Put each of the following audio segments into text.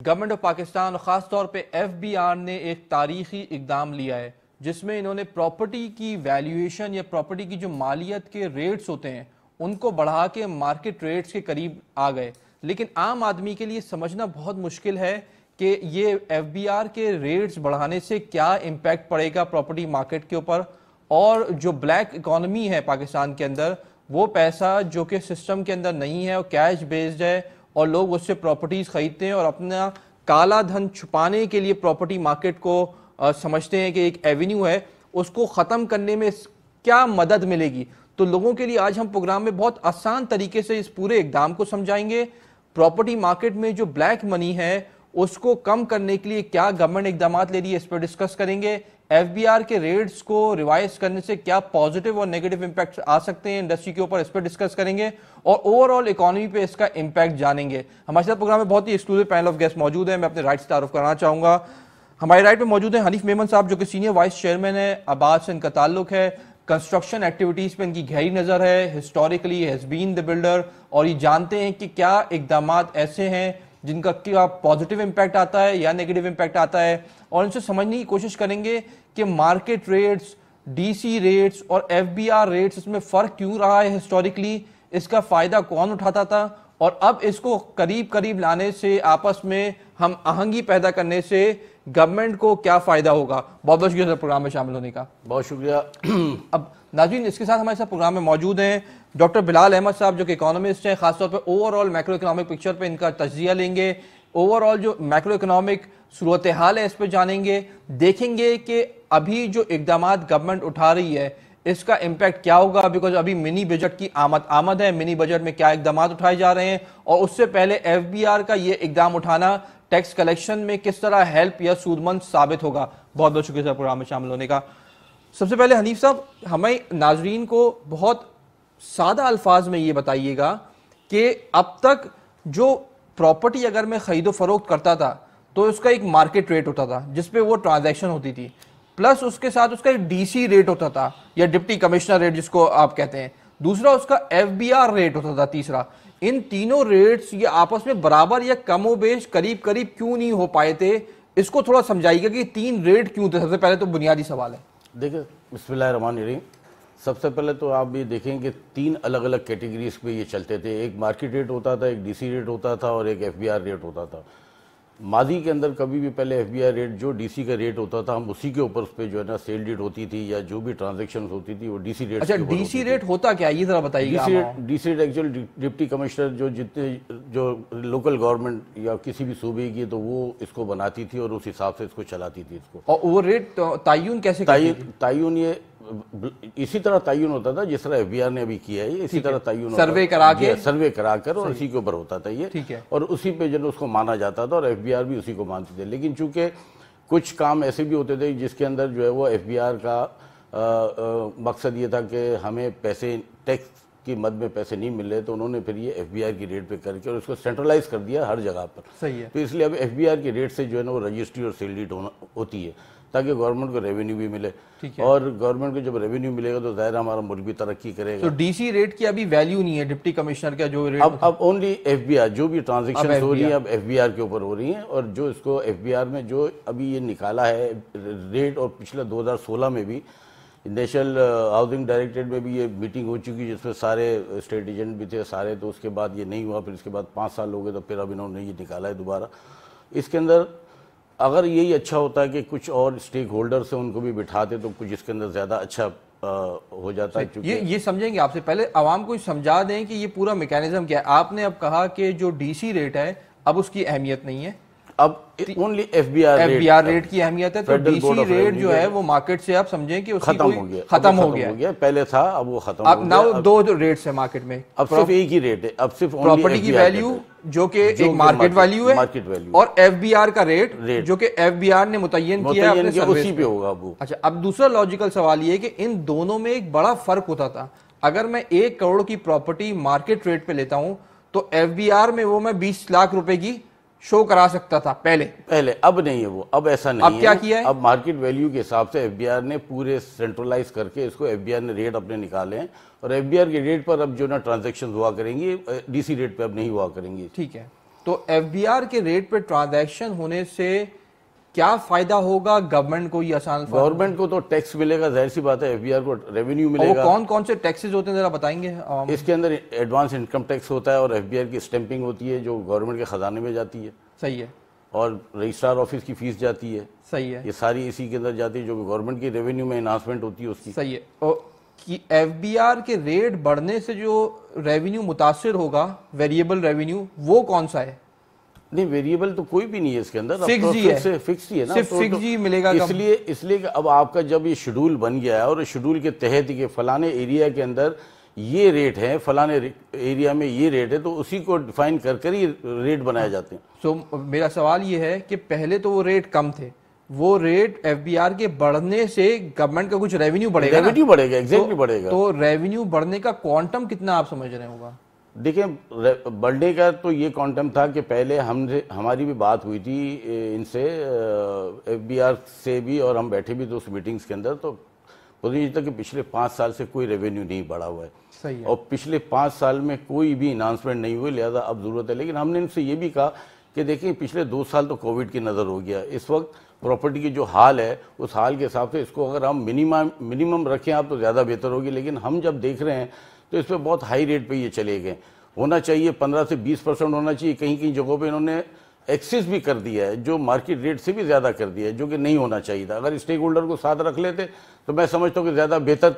Government of Pakistan और ख़ास तौर पे एफबीआर ने एक तारीखी इकदाम लिया है जिसमें इन्होंने प्रॉपर्टी की वैल्यूएशन या प्रॉपर्टी की जो मालियत के रेट्स होते हैं उनको बढ़ा के मार्केट रेट्स के करीब आ गए। लेकिन आम आदमी के लिए समझना बहुत मुश्किल है कि ये एफबीआर के रेट्स बढ़ाने से क्या इम्पैक्ट पड़ेगा प्रॉपर्टी मार्केट के ऊपर, और जो ब्लैक इकोनॉमी है पाकिस्तान के अंदर वो पैसा जो कि सिस्टम के अंदर नहीं है और कैश बेस्ड है और लोग उससे प्रॉपर्टीज खरीदते हैं और अपना काला धन छुपाने के लिए प्रॉपर्टी मार्केट को समझते हैं कि एक एवेन्यू है, उसको ख़त्म करने में क्या मदद मिलेगी। तो लोगों के लिए आज हम प्रोग्राम में बहुत आसान तरीके से इस पूरे इकदाम को समझाएंगे। प्रॉपर्टी मार्केट में जो ब्लैक मनी है उसको कम करने के लिए क्या गवर्नमेंट इकदाम ले रही है, इस पर डिस्कस करेंगे। एफबीआर के रेट्स को रिवाइज करने से क्या पॉजिटिव और नेगेटिव इंपैक्ट आ सकते हैं इंडस्ट्री के ऊपर, इस पर डिस्कस करेंगे और ओवरऑल इकोनॉमी पे इसका इंपैक्ट जानेंगे। हमारे साथ प्रोग्राम में बहुत ही एक्सक्लूसिव पैनल ऑफ गेस्ट मौजूद है। मैं अपने राइट से तारुफ कराना चाहूंगा। हमारे राइट में मौजूद है हनीफ मेमन साहब जो कि सीनियर वाइस चेयरमैन है, आबाद से इनका ताल्लुक है, कंस्ट्रक्शन एक्टिविटीज पे इनकी गहरी नजर है, historically has been the builder, और ये जानते हैं कि क्या इकदाम ऐसे हैं जिनका क्या पॉजिटिव इंपैक्ट आता है या नेगेटिव इंपैक्ट आता है, और इनसे समझने की कोशिश करेंगे कि मार्केट रेट्स, डीसी रेट्स और एफबीआर रेट्स, इसमें फर्क क्यों रहा है हिस्टोरिकली, इसका फायदा कौन उठाता था और अब इसको करीब करीब लाने से, आपस में हम आहंगी पैदा करने से गवर्नमेंट को क्या फायदा होगा। बहुत बहुत शुक्रिया प्रोग्राम में शामिल होने का। बहुत शुक्रिया। अब नाज़रीन, इसके साथ हमारे साथ प्रोग्राम में मौजूद हैं डॉक्टर बिलाल अहमद साहब जो कि इकोनॉमिस्ट हैं, खासतौर पर ओवरऑल मैक्रो इकोनॉमिक पिक्चर पे इनका तज्जिया लेंगे, ओवरऑल जो मैक्रो इकोनॉमिक सूरत हाल है इस पर जानेंगे, देखेंगे कि अभी जो इकदाम गवर्नमेंट उठा रही है इसका इम्पैक्ट क्या होगा, बिकॉज अभी मिनी बजट की आमद है, मिनी बजट में क्या इकदाम उठाए जा रहे हैं और उससे पहले एफबीआर का ये इकदाम उठाना टैक्स कलेक्शन में किस तरह हेल्प या सूदमंद साबित होगा। बहुत बहुत शुक्रिया सर प्रोग्राम में शामिल होने का। सबसे पहले हनीफ साहब, हमें नाजरीन को बहुत सादा अल्फाज में ये बताइएगा कि अब तक जो प्रॉपर्टी अगर मैं खरीदो फरोख्त करता था तो उसका एक मार्केट रेट होता था जिसपे वो ट्रांजैक्शन होती थी, प्लस उसके साथ उसका एक डीसी रेट होता था या डिप्टी कमिश्नर रेट जिसको आप कहते हैं, दूसरा उसका एफबीआर रेट होता था, तीसरा। इन तीनों रेट्स ये आपस में बराबर या कमोबेश करीब करीब क्यों नहीं हो पाए थे, इसको थोड़ा समझाइएगा कि तीन रेट क्यों थे। सबसे पहले तो बुनियादी सवाल है। देखिए, बिस्मिल्लाहिर्रहमानिर्रहीम। सबसे पहले तो आप भी देखें कि तीन अलग अलग कैटेगरीज पे ये चलते थे। एक मार्केट रेट होता था, एक डीसी रेट होता था और एक एफबीआर रेट होता था। माजी के अंदर कभी भी पहले एफबीआर रेट जो डीसी का रेट होता था, हम उसी के ऊपर उस पर जो है ना सेल डीड होती थी या जो भी ट्रांजैक्शन होती थी वो डीसी रेट। अच्छा, डीसी रेट होता क्या है ये जरा बताइए। DC rate actual deputy commissioner जो जितने जो लोकल गवर्नमेंट या किसी भी सूबे की तो वो इसको बनाती थी और उस हिसाब से इसको चलाती थी इसको। और वो रेट तय्युन कैसे? तय्युन ये इसी तरह तय्युन होता था जिस तरह एफबीआर ने अभी किया है, इसी तरह तय्युन सर्वे कराकर और इसी के ऊपर होता था ये, ठीक है, और उसी पे जो उसको माना जाता था और एफबीआर भी उसी को मानते थे। लेकिन चूंकि कुछ काम ऐसे भी होते थे जिसके अंदर जो है वो एफबीआर का मकसद ये था कि हमें पैसे टैक्स की मद में पैसे नहीं मिल रहे, तो उन्होंने फिर ये एफबीआर की रेट पे करके और उसको सेंट्रलाइज कर दिया हर जगह पर। सही है। तो इसलिए अब एफबीआर के रेट से जो है ना वो रजिस्ट्री और सेल डीड होती है ताकि गवर्नमेंट को रेवेन्यू भी मिले, और गवर्नमेंट को जब रेवेन्यू मिलेगा तो ज़ाहिर हमारा मुल्क भी तरक्की करेगा। तो डीसी रेट की अभी वैल्यू नहीं है, डिप्टी कमिश्नर का जो रेट अब ओनली एफबीआर जो भी ट्रांजैक्शन हो रही है अब एफबीआर के ऊपर हो रही है, और जो इसको एफबीआर में जो अभी ये निकाला है रेट, और पिछले 2016 में भी नेशनल हाउसिंग डायरेक्टरेट में भी ये मीटिंग हो चुकी जिसमें सारे स्टेट एजेंट भी थे सारे, तो उसके बाद ये नहीं हुआ, फिर इसके बाद 5 साल हो गए तो फिर अब इन्होंने ये निकाला है दोबारा। इसके अंदर अगर यही अच्छा होता है कि कुछ और स्टेक होल्डर्स हैं उनको भी बिठाते तो कुछ इसके अंदर ज़्यादा अच्छा हो जाता है। ये समझेंगे आपसे पहले आवाम को समझा दें कि ये पूरा मैकेनिज्म क्या है। आपने अब कहा कि जो डीसी रेट है अब उसकी अहमियत नहीं है, अब ओनली एफबीआर रेट की अहमियत है। तो डीसी रेट जो है वो मार्केट से आप समझें कि खत्म हो गया, पहले था अब वो खत्म हो गया। नाउ दो रेट्स है मार्केट में, अब सिर्फ एक ही रेट है, अब सिर्फ प्रॉपर्टी की वैल्यू जो कि एक मार्केट वैल्यू है, और एफबीआर का रेट जो कि एफबीआर ने मुतय्यन किया है अपने सर्विस उसी पे होगा वो। अच्छा, अब दूसरा लॉजिकल सवाल ये कि इन दोनों में एक बड़ा फर्क होता था। अगर मैं 1 करोड़ की प्रॉपर्टी मार्केट रेट पे लेता हूं तो एफबीआर में वो मैं 20 लाख रुपए की शो करा सकता था पहले। अब नहीं है वो, अब ऐसा नहीं अब क्या किया है? अब मार्केट वैल्यू के हिसाब से एफबीआर ने पूरे सेंट्रलाइज करके इसको एफबीआर ने रेट अपने निकाले हैं, और एफबीआर के रेट पर अब जो ना ट्रांजैक्शन हुआ करेंगी, डीसी रेट पे अब नहीं हुआ करेंगी। ठीक है। तो एफबीआर के रेट पे ट्रांजैक्शन होने से क्या फायदा होगा गवर्नमेंट को? ये आसान, गवर्नमेंट को तो टैक्स मिलेगा, जाहिर सी बात है, एफबीआर को रेवेन्यू मिलेगा। वो कौन कौन से टैक्सेस होते हैं जरा बताएंगे? इसके अंदर एडवांस इनकम टैक्स होता है और एफबीआर की स्टैंपिंग होती है जो गवर्नमेंट के खजाने में जाती है। सही है। और रजिस्ट्रार ऑफिस की फीस जाती है। सही है। ये सारी इसी के अंदर जाती है, जो गवर्नमेंट की रेवेन्यू में इन्हांसमेंट होती है उसकी। सही है। और कि एफबीआर के रेट बढ़ने से जो रेवेन्यू मुतासिर होगा, वेरिएबल रेवेन्यू, वो कौन सा है? नहीं, वेरिएबल तो कोई भी नहीं है इसके अंदर, फिक्स ही है। फिक्स ही है ना, सिर्फ फिक्स ही मिलेगा। इसलिए कि अब आपका जब ये शेड्यूल बन गया है और शेड्यूल के तहत कि फलाने एरिया के अंदर ये रेट है, फलाने एरिया में ये रेट है, तो उसी को डिफाइन कर ही रेट बनाए जाते हैं। सो मेरा सवाल ये है कि पहले तो वो रेट कम थे, वो रेट एफबीआर के बढ़ने से गवर्नमेंट का कुछ रेवेन्यू बढ़ेगा, रेवेन्यू बढ़ेगा, एग्जैक्टली बढ़ेगा। तो रेवेन्यू बढ़ने का क्वांटम कितना आप समझ रहे होगा? देखिए, बढ़ने का तो ये क्वांटम था कि पहले हमारी भी बात हुई थी इनसे, एफबीआर से भी, और हम बैठे भी थे उस मीटिंग्स के अंदर, तो पता नहीं तक कि पिछले 5 साल से कोई रेवेन्यू नहीं बढ़ा हुआ है। सही है। और पिछले 5 साल में कोई भी इन्हांसमेंट नहीं हुई, लिहाजा अब जरूरत है। लेकिन हमने इनसे ये भी कहा कि देखिए, पिछले 2 साल तो कोविड की नज़र हो गया, इस वक्त प्रॉपर्टी की जो हाल है उस हाल के हिसाब से इसको अगर हम मिनिमम रखें आप तो ज़्यादा बेहतर होगी। लेकिन हम जब देख रहे हैं तो इस पर बहुत हाई रेट पे ये चले गए। होना चाहिए 15 से 20% होना चाहिए, कहीं कहीं जगहों पे इन्होंने एक्सेस भी कर दिया है, जो मार्केट रेट से भी ज़्यादा कर दिया है, जो कि नहीं होना चाहिए था। अगर स्टेक होल्डर को साथ रख लेते तो मैं समझता हूँ कि ज़्यादा बेहतर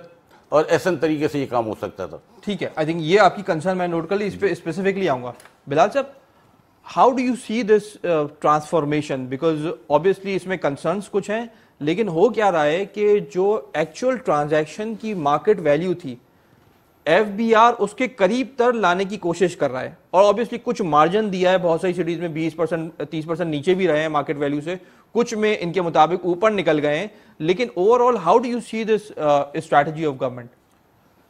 और ऐसा तरीके से ये काम हो सकता था। ठीक है, आई थिंक ये आपकी कंसर्न मैं नोट कर ली, इस पर स्पेसिफिकली आऊँगा। बिलाल साहब, how do you see this transformation? Because obviously इसमें कंसर्न्स कुछ हैं, लेकिन हो क्या रहा है कि जो एक्चुअल ट्रांजैक्शन की मार्केट वैल्यू थी, एफबीआर उसके करीब तर लाने की कोशिश कर रहा है, और ऑब्वियसली कुछ मार्जिन दिया है, बहुत सारी सिटीज में 20% 30% नीचे भी रहे हैं मार्केट वैल्यू से, कुछ में इनके मुताबिक ऊपर निकल गए हैं। लेकिन overall how do you see this strategy of government?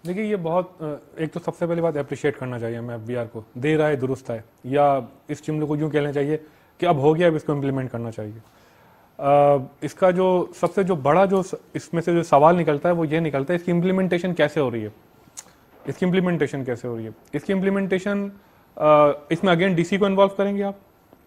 देखिए, ये बहुत, एक तो सबसे पहली बात अप्रिशिएट करना चाहिए हमें एफबीआर को, दे रहा है दुरुस्त है, या इस जुमले को यूँ कहना चाहिए कि अब हो गया, अब इसको इम्प्लीमेंट करना चाहिए। इसका जो सबसे जो बड़ा जो इसमें से जो सवाल निकलता है वो ये निकलता है, इसकी इम्प्लीमेंटेशन कैसे हो रही है? इसकी इम्प्लीमेंटेशन कैसे हो रही है? इसकी इम्प्लीमेंटेशन इसमें अगेन डीसी को इन्वॉल्व करेंगे आप?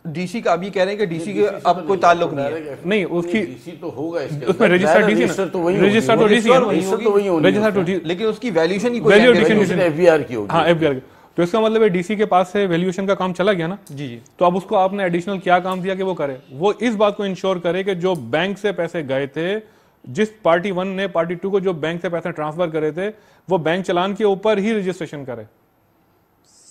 डीसी का अभी कह रहे हैं कि डीसी के अब कोई ताल्लुक नहीं है। नहीं, उसकी डीसी तो होगा, उसमें रजिस्टर डीसी, रजिस्टर तो वही होगी, लेकिन उसकी वैल्यूएशन की कोई एफबीआर की होगी। हाँ, एफबीआर की। तो इसका मतलब है डीसी के पास से वैल्यूएशन का काम चला गया ना जी जी। तो अब उसको आपने एडिशनल क्या काम दिया कि वो करे? वो इस बात को इंश्योर करे कि जो बैंक से पैसे गए थे, जिस पार्टी 1 ने पार्टी 2 को जो बैंक से पैसे ट्रांसफर करे थे, वो बैंक चलान के ऊपर ही रजिस्ट्रेशन करे।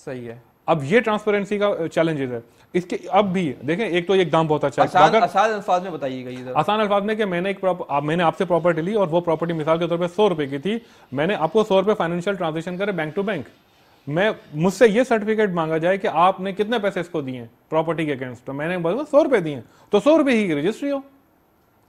सही है। अब ये ट्रांसपेरेंसी का चैलेंजेस है इसके। अब भी देखें, एक तो एक दाम बहुत अच्छा है, आसान अल्फाज में बताइएगा। आसान अल्फाज में कि मैंने आपसे प्रॉपर्टी ली और वो प्रॉपर्टी मिसाल के तौर पे 100 रुपए की थी, मैंने आपको 100 रुपए फाइनेंशियल ट्रांजेक्शन करे बैंक टू बैंक, मुझसे ये सर्टिफिकेट मांगा जाए कि आपने कितने पैसे इसको दिए प्रॉपर्टी के अगेंस्ट, तो मैंने बोला 100 रुपए दिए, तो 100 रुपए ही रजिस्ट्री हो।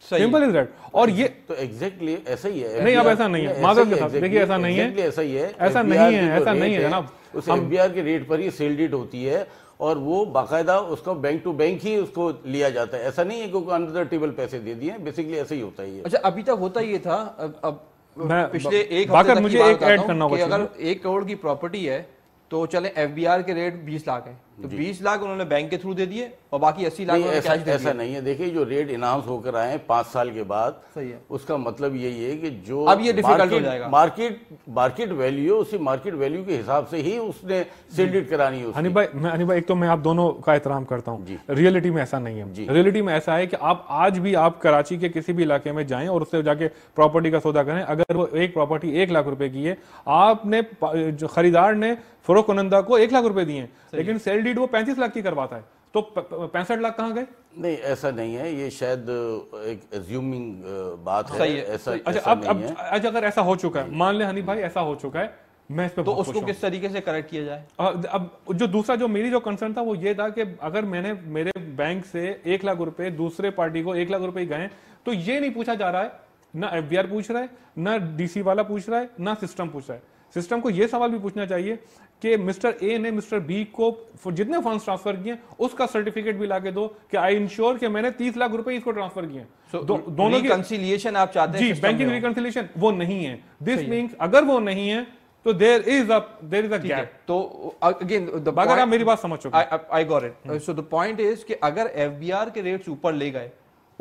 Simple is that. और ये तो एग्जैक्टली ऐसा ही है। नहीं, अब ऐसा नहीं है, माजरत के साथ देखिए, ऐसा नहीं है, ऐसा ही है, ऐसा नहीं है, ऐसा नहीं है जनाब। उस एफबीआर के रेट पर ही सेल डीड होती है और वो बाकायदा उसको बैंक टू बैंक ही उसको लिया जाता है। ऐसा नहीं है कि अंडर द टेबल पैसे दे दिए, बेसिकली ऐसा ही होता है। अच्छा, अभी तक होता ये था, अब पिछले एक हफ्ते तक मुझे एक ऐड करना होगा, अगर 1 करोड़ की प्रॉपर्टी है तो चले एफबीआर के रेट 20 लाख है, तो 20 लाख उन्होंने बैंक के थ्रू दे दिए और बाकी 80 लाख ऐसा नहीं है। देखिए, जो रेट इनाउंस होकर आए 5 साल के बाद, सही है, उसका मतलब यही है कि जो अब ये डिफिकल्ट हो जाएगा। मार्केट वैल्यू, उसी मार्केट वैल्यू के हिसाब से ही उसने सेल डीड करानी है। हनी भाई, एक तो मैं आप दोनों का एहतराम करता हूँ, रियलिटी में ऐसा नहीं है। रियलिटी में ऐसा है कि आप आज भी आप कराची के किसी भी इलाके में जाएं और उससे जाके प्रॉपर्टी का सौदा करें, अगर वो एक प्रॉपर्टी 1 लाख रुपए की है, आपने जो खरीदार ने फरोख्त कुनंदा को 1 लाख रुपए दिए, लेकिन सेल डीड वो 35 लाख की करवाता है, तो 65 लाख कहाँ गए? नहीं, ऐसा नहीं है, ये शायद एक एज्यूमिंग बात है। ऐसा अच्छा, अब अगर ऐसा हो चुका है, मान ले हनी भाई ऐसा हो चुका है, मैं इस पे तो उसको किस तरीके से करेक्ट किया जाए? अब जो दूसरा जो मेरी जो कंसर्न था वो ये था कि अगर मैंने मेरे बैंक से 1 लाख रुपए दूसरे पार्टी को 1 लाख रुपए गए, तो ये नहीं पूछा जा रहा है, ना एफबीआर पूछ रहा है, ना डीसी वाला पूछ रहा है, ना सिस्टम पूछ रहा है। सिस्टम को यह सवाल भी पूछना चाहिए कि मिस्टर ए ने मिस्टर बी को जितने फंड्स ट्रांसफर किए उसका सर्टिफिकेट भी लाके दो कि आई इंश्योर कि मैंने 30 लाख रुपए इसको ट्रांसफर किए। दोनों की रिकंसिलिएशन आप चाहते हैं? जी, बैंकिंग रिकंसिलिएशन वो नहीं है। दिस मींस अगर वो नहीं है तो देयर इज अ गैप। तो अगेन अगर आप मेरी बात समझ चुके, I got it. So the point is कि अगर एफबीआर के रेट्स ऊपर ले गए,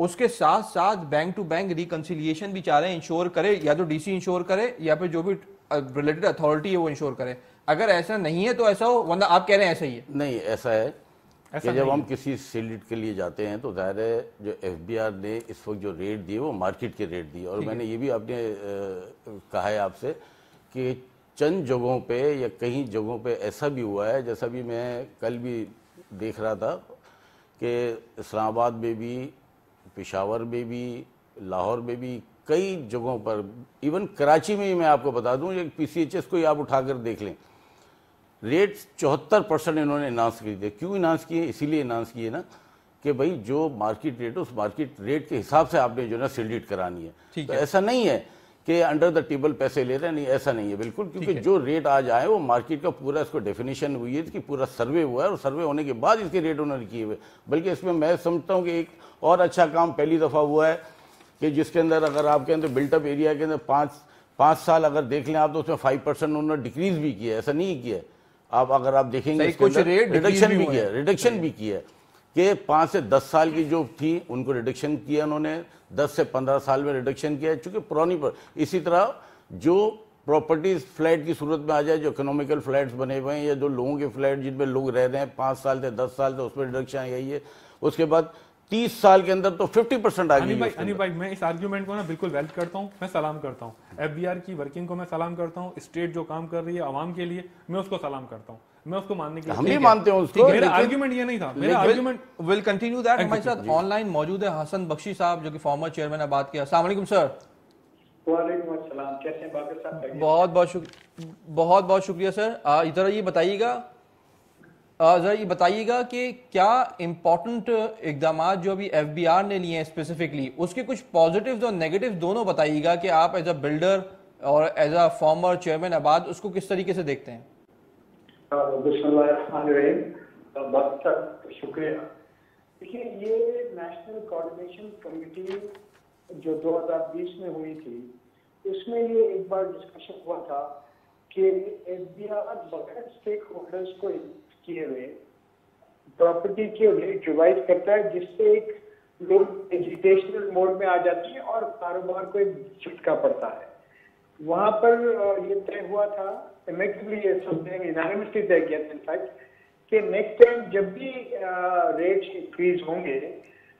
उसके साथ साथ बैंक टू बैंक रिकंसिलिएशन भी चाह रहे हैं, इंश्योर करे, या तो डीसी इंश्योर करे या फिर जो भी रिलेटेड अथॉरिटी है वो इंश्योर करे। अगर ऐसा नहीं है तो ऐसा हो, वरना आप कह रहे हैं ऐसा ही है? नहीं, ऐसा है कि जब हम किसी सील्ड के लिए जाते हैं तो ज़ाहिर है जो एफबीआर ने इस वक्त जो रेट दिए वो मार्केट के रेट दिए। और मैंने ये भी आपने कहा है आपसे कि चंद जगहों पे या कई जगहों पे ऐसा भी हुआ है, जैसा भी मैं कल भी देख रहा था कि इस्लामाबाद में भी, पेशावर में भी, लाहौर में भी, कई जगहों पर, इवन कराची में ही मैं आपको बता दूं, एक पीसीएचएस को ही आप उठाकर देख लें, रेट 74% इन्होंने इनाउंस किए थे। क्यों इनाउंस किए? इसीलिए इनाउंस किए ना कि भाई जो मार्केट रेट है उस मार्केट रेट के हिसाब से आपने जो ना सील्ड करानी है। तो ऐसा नहीं है कि अंडर द टेबल पैसे ले रहे हैं, नहीं, ऐसा नहीं है बिल्कुल, क्योंकि जो रेट आज आए वो मार्केट का पूरा इसको डेफिनेशन हुई है कि पूरा सर्वे हुआ है और सर्वे होने के बाद इसके रेट उन्होंने किए हुए। बल्कि इसमें मैं समझता हूँ कि एक और अच्छा काम पहली दफ़ा हुआ है कि जिसके अंदर अगर आपके अंदर बिल्टअप एरिया के अंदर पाँच साल अगर देख लें आप तो उसमें 5% उन्होंने डिक्रीज भी किया है, ऐसा नहीं किया है। आप अगर आप देखेंगे कुछ रेट रिडक्शन भी किया है, रिडक्शन भी किया है कि 5 से 10 साल की जो थी उनको रिडक्शन किया उन्होंने, 10 से 15 साल में रिडक्शन किया है, चूंकि पुरानी पर। इसी तरह जो प्रॉपर्टीज फ्लैट की सूरत में आ जाए, जो इकोनॉमिकल फ्लैट्स बने हुए हैं या जो लोगों के फ्लैट जिनमें लोग रह रहे हैं 5 साल से 10 साल से, उसमें रिडक्शन आई है। उसके बाद 30 साल के अंदर तो 50% आ गई। अनिल भाई मैं इस आर्ग्यूमेंट को ना बिल्कुल वेल्थ करता हूँ, मैं सलाम करता हूँ। एफबीआर की वर्किंग को मैं सलाम करता हूँ, स्टेट जो काम कर रही है आवाम के लिए मैं उसको सलाम करता हूँ, मैं उसको मानने के लिए, हम भी मानते हैं उसको। मेरा आर्ग्यूमेंट ये नहीं था, मेरा आर्ग्यूमेंट विल कंटिन्यू दैट। हमारे साथ ऑनलाइन मौजूद है हसन बख्शी साहब जो कि फॉर्मर चेयरमैन है। बात किया। अस्सलाम वालेकुम सर। वालेकुम अस्सलाम, कैसे हैं बाकी साहब? बहुत बहुत शुक्रिया सर। इधर ये बताइएगा, जरा ये बताइएगा कि क्या इम्पोर्टेंट इकदाम जो अभी एफबीआर ने लिए हैं स्पेसिफिकली, उसके कुछ पॉजिटिव्स और नेगेटिव्स दोनों बताइएगा कि आप एज अ बिल्डर और एज अ फॉर्मर चेयरमैन आबाद उसको किस तरीके से देखते हैं? बिस्मिल्लाहिर्रहमानिर्रहीम। बहुत शुक्रिया। देखिए, ये नेशनल कोऑर्डिनेशन कमेटी जो 2020 में हुई थी, उसमें ये एक बार डिस्कशन हुआ था कि एफबीआर बगैर स्टेक होल्डर्स को किए हुए प्रॉपर्टी के रेट रिवाइज करता है, जिससे एक लोग एजुकेशनल मोड में आ जाते हैं और कारोबार को एक झटका पड़ता है। वहां पर ये तय हुआ था, इमेक्टिवली ये समथिंग यूनानिमसली तय किया था इनफैक्ट, कि नेक्स्ट टाइम जब भी रेट्स इंक्रीज होंगे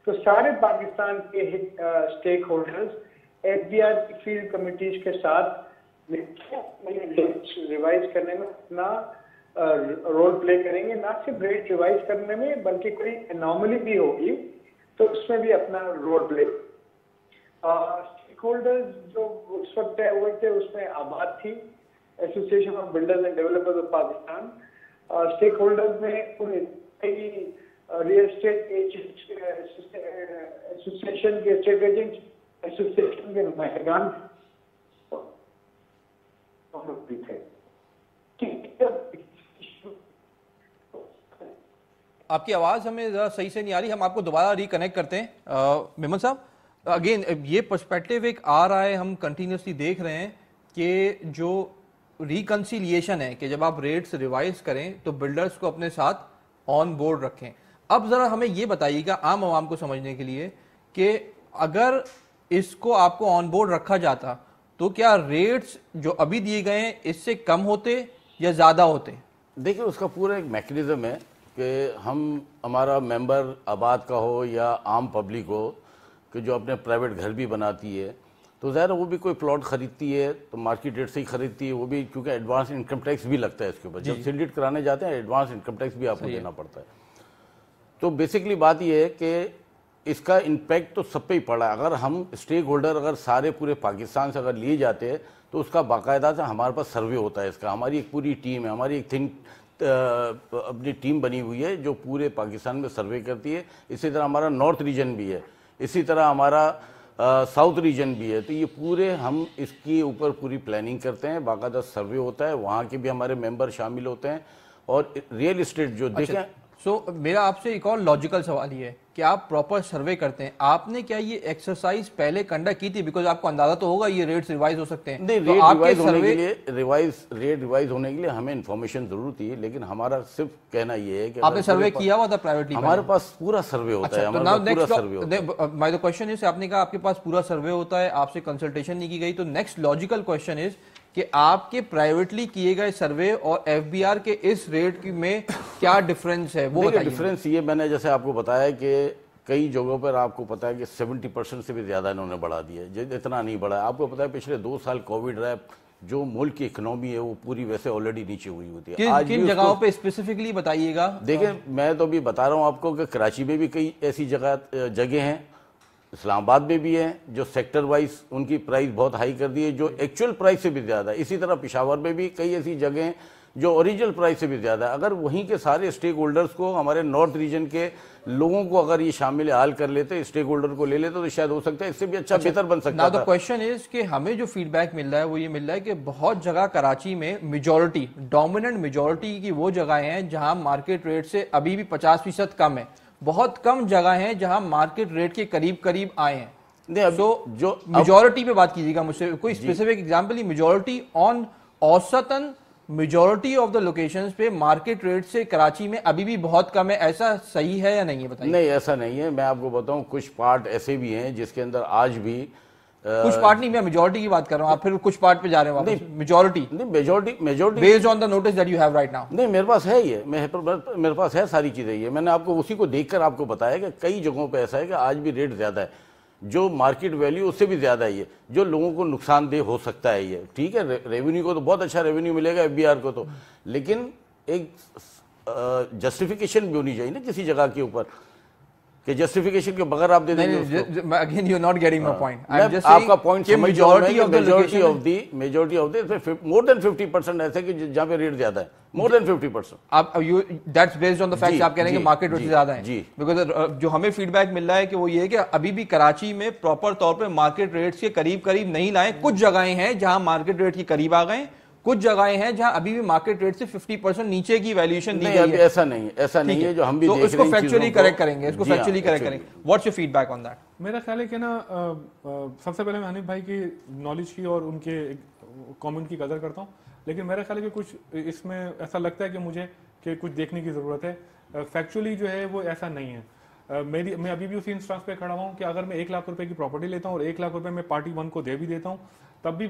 तो सारे पाकिस्तान के स्टेक होल्डर्स एफबीआर की फील्ड कमिटीज के साथ रेट्स रिवाइज करने में अपना रोल प्ले करेंगे। ना सिर्फ रेट रिवाइज करने में बल्कि कोई एनॉमली भी होगी तो उसमें भी अपना रोल प्ले। स्टेक होल्डर्स जो उस वक्त तय हुए थे उसमें आबाद थी, association of builders and developers of Pakistan, stakeholders में कई रियल एस्टेट एसोसिएशन के, स्टेट एजेंट एसोसिएशन के नुमाइंदगान थे। आपकी आवाज हमें जरा सही से नहीं आ रही, हम आपको दोबारा रिकनेक्ट करते हैं। मेमन साहब, अगेन ये पर्सपेक्टिव एक आ रहा है, हम कंटिन्यूसली देख रहे हैं कि जो रिकंसिलिएशन है कि जब आप रेट्स रिवाइज करें तो बिल्डर्स को अपने साथ ऑन बोर्ड रखें। अब जरा हमें ये बताइएगा आम आवाम को समझने के लिए कि अगर इसको आपको ऑन बोर्ड रखा जाता तो क्या रेट्स जो अभी दिए गए हैं इससे कम होते या ज्यादा होते? देखिए, उसका पूरा एक मैकेनिज्म है कि हमारा मेंबर आबाद का हो या आम पब्लिक हो कि जो अपने प्राइवेट घर भी बनाती है, तो ज़ाहिर वो भी कोई प्लॉट खरीदती है तो मार्केट रेट से ही खरीदती है, वो भी क्योंकि एडवांस इनकम टैक्स भी लगता है इसके ऊपर। जब सील्ड कराने जाते हैं एडवांस इनकम टैक्स भी आपको देना पड़ता है। तो बेसिकली बात यह है कि इसका इम्पैक्ट तो सब पे ही पड़ा है। अगर हम स्टेक होल्डर अगर सारे पूरे पाकिस्तान से अगर लिए जाते हैं तो उसका बाकायदा से हमारे पास सर्वे होता है इसका। हमारी एक पूरी टीम है, हमारी एक अपनी टीम बनी हुई है जो पूरे पाकिस्तान में सर्वे करती है। इसी तरह हमारा नॉर्थ रीजन भी है, इसी तरह हमारा साउथ रीजन भी है। तो ये पूरे हम इसके ऊपर पूरी प्लानिंग करते हैं, बाकायदा सर्वे होता है, वहाँ के भी हमारे मेंबर शामिल होते हैं। और रियल इस्टेट जो देखें, सो मेरा आपसे एक और लॉजिकल सवाल ये है कि कि आप प्रॉपर सर्वे करते हैं, आपने क्या ये एक्सरसाइज पहले कंडक्ट की थी? बिकॉज आपको अंदाजा तो होगा ये रेट्स रिवाइज हो सकते हैं। नहीं, तो रेट आपके रिवाइज होने सर्वे के लिए रेट रिवाइज होने के लिए हमें इन्फॉर्मेशन जरूर थी, लेकिन हमारा सिर्फ कहना ये है कि आपने सर्वे किया हुआ था प्राइवेटली? हमारे पास पूरा सर्वे होता है, हमारे पास पूरा सर्वे होता है। माय द क्वेश्चन इज, आपने कहा आपके पास पूरा सर्वे होता है, आपसे कंसल्टेशन नहीं की गई, तो नेक्स्ट लॉजिकल क्वेश्चन इज कि आपके प्राइवेटली किए गए सर्वे और एफबीआर के इस रेट में क्या डिफरेंस है, वो बताइए। डिफरेंस ये, मैंने जैसे आपको बताया कि कई जगहों पर आपको पता है कि 70% से भी ज्यादा इन्होंने बढ़ा दिया है, इतना नहीं बढ़ा है। आपको पता है पिछले 2 साल कोविड रहा, जो मुल्क की इकोनॉमी है वो पूरी वैसे ऑलरेडी नीचे हुई होती है। आज किन जगहों पे स्पेसिफिकली बताइएगा? देखिए, मैं तो अभी बता रहा हूँ आपको कि कराची में भी कई ऐसी जगह हैं, इस्लामाबाद में भी है, जो सेक्टर वाइज उनकी प्राइस बहुत हाई कर दी है, जो एक्चुअल प्राइस से भी ज़्यादा है। इसी तरह पेशावर में भी कई ऐसी जगह हैं जो ओरिजिनल प्राइस से भी ज़्यादा है। अगर वहीं के सारे स्टेक होल्डर्स को, हमारे नॉर्थ रीजन के लोगों को अगर ये शामिल हाल कर लेते, स्टेक होल्डर को ले लेते, तो शायद हो सकता है इससे भी अच्छा बेहतर बन सकता है। नाउ द क्वेश्चन इज कि हमें जो फीडबैक मिल रहा है वो ये मिल रहा है कि बहुत जगह कराची में मेजॉरिटी, डोमिनेंट मेजॉरिटी की वो जगह हैं जहां मार्केट रेट से अभी भी 50% कम है। बहुत कम जगह हैं जहां मार्केट रेट के करीब करीब आए हैं। तो जो मेजॉरिटी पे बात कीजिएगा मुझसे, कोई specific example he? Majority on औसतन मेजॉरिटी ऑफ द लोकेशंस पे मार्केट रेट से कराची में अभी भी बहुत कम है, ऐसा सही है या नहीं है, बताइए। नहीं, ऐसा नहीं है। मैं आपको बताऊं, कुछ पार्ट ऐसे भी हैं जिसके अंदर आज भी कुछ पार्ट नहीं, मैं मेजॉरिटी की बात कर रहा हूं, आप फिर कुछ पार्ट पे जा रहे हो। Majority majority based on the notice that you have right now. नहीं, मेरे पास है ये, मेरे पास है सारी चीजें। ये मैंने आपको उसी को देखकर आपको बताया कि कई जगहों पे ऐसा है कि आज भी रेट ज्यादा है, जो मार्केट वैल्यू उससे भी ज्यादा है, ये जो लोगों को नुकसानदेह हो सकता है। ये ठीक है, रेवेन्यू को तो बहुत अच्छा रेवेन्यू मिलेगा एफबीआर को तो, लेकिन एक जस्टिफिकेशन भी होनी चाहिए ना किसी जगह के ऊपर, कि जस्टिफिकेशन के बगैर आप दे देंगे उसको। Again you are not getting my point. I am just आपका point majority of the more than 50% ऐसे कि जहां पे रेट ज्यादा है, मोर देन 50%। आप you that's based on the fact आप कह रहे हैं कि मार्केट रेट से ज्यादा है। बिकॉज जो हमें फीडबैक मिल रहा है कि वो ये है कि अभी भी कराची में प्रॉपर तौर पे मार्केट रेट्स के करीब करीब नहीं लाए। कुछ जगहें हैं जहां मार्केट रेट के करीब आ गए, कुछ जगहें हैं जहां अभी भी मार्केट रेट से 50% नीचे की वैल्यूएशन दी गई है। ऐसा नहीं है जो हम भी तो देख रहे हैं। इसको फैक्चुअली करेक्ट करेंगे, इसको फैक्चुअली करेक्ट करेंगे। What's your feedback on that? मेरा ख्याल है कि ना सबसे पहले मैं हनीफ भाई की नॉलेज की और उनके कमेंट की कदर करता हूं, लेकिन मेरा ख्याल है कि कुछ इसमें ऐसा लगता है कि मुझे कि कुछ देखने की ज़रूरत है। फैक्चुअली जो है वो ऐसा नहीं है। मैं अभी भी उसी इंस्टेंस पे खड़ा हूँ कि अगर मैं 1 लाख रुपए की प्रॉपर्टी लेता हूँ और 1 लाख रुपए मैं पार्टी 1 को दे भी देता हूँ, तब भी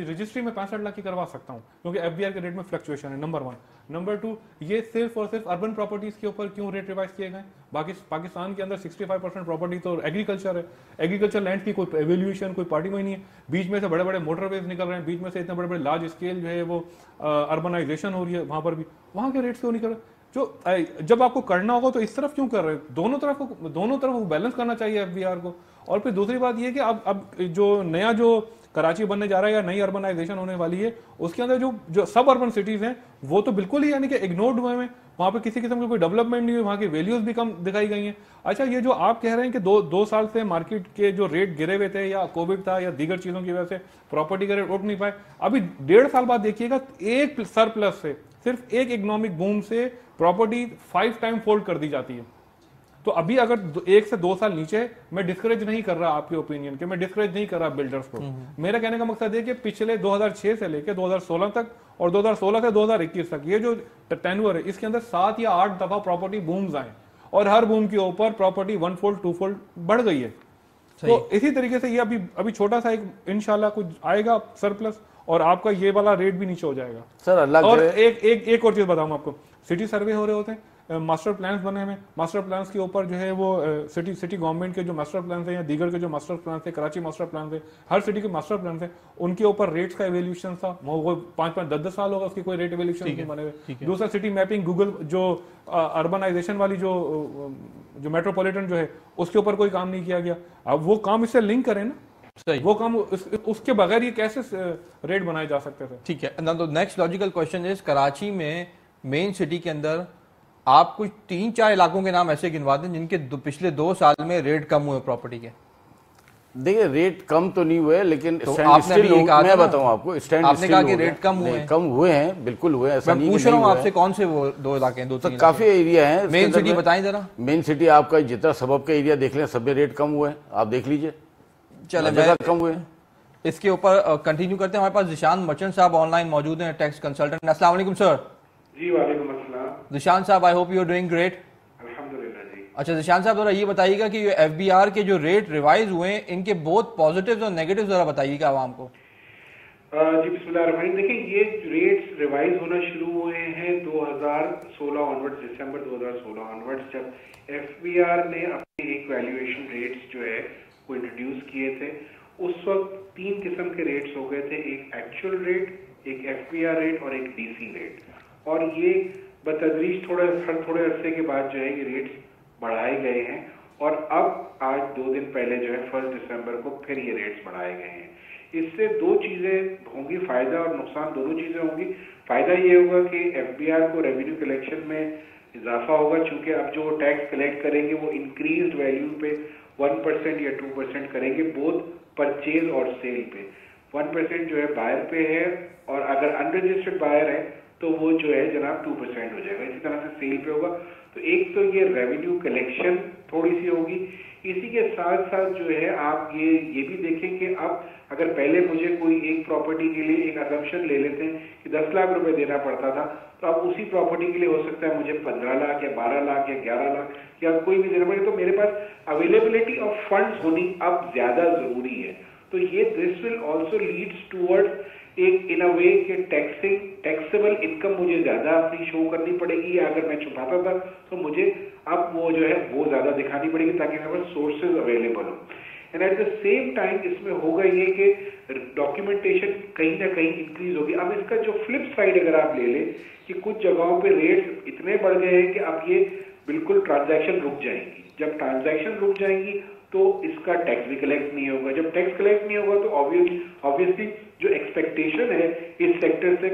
रजिस्ट्री में 65 लाख की करवा सकता हूँ, क्योंकि एफबीआर के रेट में फ्लक्चुएशन है, नंबर 1। नंबर 2, ये सिर्फ और सिर्फ अर्बन प्रॉपर्टीज के ऊपर क्यों रेट रिवाइज किए गए? पाकिस्तान के अंदर 65% प्रॉपर्टी तो एग्रीकल्चर है। एग्रीकल्चर लैंड की कोई एवेल्यूएशन, कोई पार्टी में नहीं है। बीच में से बड़े बड़े मोटरवेज निकल रहे हैं, बीच में से इतने बड़े बड़े लार्ज स्केल जो है वो अर्बनाइजेशन हो रही है, वहां पर भी वहां के रेट्स क्यों नहीं कर रहे? जो जब आपको करना होगा तो इस तरफ क्यों कर रहे हैं? दोनों तरफ बैलेंस करना चाहिए एफबीआर को। और फिर दूसरी बात ये कि अब जो नया जो कराची बनने जा रहा है या नई अर्बनाइजेशन होने वाली है, उसके अंदर जो सब अर्बन सिटीज हैं वो तो बिल्कुल ही यानी कि इग्नोर्ड हुए हैं। वहां पे किसी किस्म की कोई डेवलपमेंट नहीं हुई, वहां की वैल्यूज भी कम दिखाई गई हैं। अच्छा, ये जो आप कह रहे हैं कि दो साल से मार्केट के जो रेट गिरे हुए थे, या कोविड था या दीगर चीजों की वजह से प्रॉपर्टी के रेट उठ नहीं पाए, अभी 1.5 साल बाद देखिएगा एक सरप्लस से, सिर्फ एक इकोनॉमिक बूम से प्रॉपर्टी 5 टाइम फोल्ड कर दी जाती है। तो अभी अगर 1 से 2 साल नीचे, मैं डिस्करेज नहीं कर रहा आपके ओपिनियन के, मैं डिस्करेज नहीं कर रहा बिल्डर्स को। मेरा कहने का मकसद है कि पिछले 2006 से लेकर 2016 तक और 2016 से 2021 तक ये जो टेन्योर है, इसके अंदर 7 या 8 दफा प्रॉपर्टी बूम्स आए, और हर बूम के ऊपर प्रॉपर्टी 1 फोल्ड 2 फोल्ड बढ़ गई है। तो इसी तरीके से ये अभी छोटा सा एक इंशाल्लाह कुछ आएगा सरप्लस, और आपका ये वाला रेट भी नीचे हो जाएगा सर। अल्लाह। और एक और चीज बताऊं आपको, सिटी सर्वे हो रहे होते हैं, मास्टर प्लान्स बने हुए, मास्टर प्लान्स के ऊपर जो है वो सिटी गवर्नमेंट के जो मास्टर प्लान है या दीगर के जो मास्टर प्लान है, कराची मास्टर प्लान है, हर सिटी के मास्टर प्लान है, उनके ऊपर रेट्स का एवेल्यूशन था। वो 5-5, 10-10 साल होगा उसकी कोई रेट एवेल्यूशन नहीं बने हुए। दूसरा, सिटी मैपिंग गूगल जो अर्बनाइजेशन वाली जो मेट्रोपॉलिटन जो है, उसके ऊपर कोई काम नहीं किया गया। अब वो काम इससे लिंक करें ना, वो काम उसके बगैर ये कैसे रेट बनाए जा सकते थे? ठीक है। Next logical question is, Karachi में मेन सिटी के अंदर आप कुछ 3-4 इलाकों के नाम ऐसे गिनवा दें जिनके पिछले 2 साल में रेट कम हुए प्रॉपर्टी के। देखिए रेट कम तो नहीं हुए, लेकिन तो स्टैंड आपने स्टिल अभी ये कहा था मैं ना, बताऊं आपको, स्टैंड आपने स्टिल कहा हो कि गए। रेट कम हुए नहीं, हैं। कम हुए हैं, बिल्कुल हुए हैं, ऐसा मैं नहीं पूछ कि रहा नहीं हूँ हुए आपसे हैं। कौन से वो 2 इलाके हैं, 2 तो 3 काफी एरिया है मेन सिटी बताएं जरा। मेन सिटी आपका जितना सबब का एरिया देख लें, सब में रेट कम हुए हैं, आप देख लीजिए, चले हर जगह कम हुए हैं। इसके ऊपर कंटिन्यू करते हैं। हमारे पास जिशान मर्चेंट साहब ऑनलाइन मौजूद हैं, टैक्स कंसल्टेंट। अस्सलाम वालेकुम सर। जी वालेकुम अस्सलाम। जिशान साहब, I hope you are doing great. अल्हम्दुलिल्लाह जी। अच्छा जिशान साहब, जरा ये बताइएगा कि ये एफबीआर के जो रेट रिवाइज हुए हैं, इनके बहुत पॉजिटिव्स और नेगेटिव्स जरा बताइएगा आवाम को। जी बिस्मिल्लाहिर्रहमानिर्रहीम। देखिए ये रेट्स रिवाइज होना शुरू हुए हैं 2016 ऑनवर्ड्स, दिसंबर 2016 ऑनवर्ड्स, जब एफबीआर ने अपने एक वैल्यूएशन रेट्स जो है वो इंट्रोड्यूस किए थे। उस वक्त 3 किस्म के रेट्स हो गए थे, एक एक्चुअल रेट, एक एफबीआर रेट और एक डीसी रेट। और ये बतदरीज हर थोड़े अरसे के बाद जो है ये रेट्स बढ़ाए गए हैं, और अब आज 2 दिन पहले जो है 1 दिसंबर को फिर ये रेट्स बढ़ाए गए हैं। इससे 2 चीजें होंगी, फायदा और नुकसान दोनों चीजें होंगी। फायदा ये होगा कि एफबीआर को रेवेन्यू कलेक्शन में इजाफा होगा, चूंकि अब जो टैक्स कलेक्ट करेंगे वो इंक्रीज्ड वैल्यू पे 1% या 2% करेंगे, बोथ परचेज और सेल पे। 1% जो है बायर पे है, और अगर अनरजिस्टर्ड बायर है तो वो जो है जनाब 2% हो जाएगा। इसी तरह से सेल पे होगा। तो एक तो ये रेवेन्यू कलेक्शन थोड़ी सी होगी। इसी के साथ साथ जो है आप ये भी देखें कि अब अगर पहले मुझे कोई एक प्रॉपर्टी के लिए एक असम्पशन ले लेते हैं कि 10 लाख रुपए देना पड़ता था, तो अब उसी प्रॉपर्टी के लिए हो सकता है मुझे 15 लाख या 12 लाख या 11 लाख या कोई भी देना पड़े। तो मेरे पास अवेलेबिलिटी ऑफ फंड्स होनी अब ज्यादा जरूरी है। तो ये this will also leads towards एक इन अ वे कि टैक्सेबल इनकम मुझे ज्यादा अपनी शो करनी पड़ेगी, या अगर मैं छुपाता था तो मुझे अब वो जो है वो ज्यादा दिखानी पड़ेगी, ताकि मेरे पास सोर्सेज अवेलेबल हो। And at the same time इसमें होगा ये कि डॉक्यूमेंटेशन कहीं ना कहीं इंक्रीज होगी। अब इसका जो फ्लिप साइड अगर आप ले लें कि कुछ जगहों पे रेट्स इतने बढ़ गए हैं कि अब ये बिल्कुल ट्रांजैक्शन रुक जाएंगी। जब ट्रांजैक्शन रुक जाएंगी तो इसका टैक्स भी कलेक्ट नहीं होगा। जब टैक्स कलेक्ट नहीं होगा तो ऑब्वियसली जो एक्सपेक्टेशन है इस सेक्टर से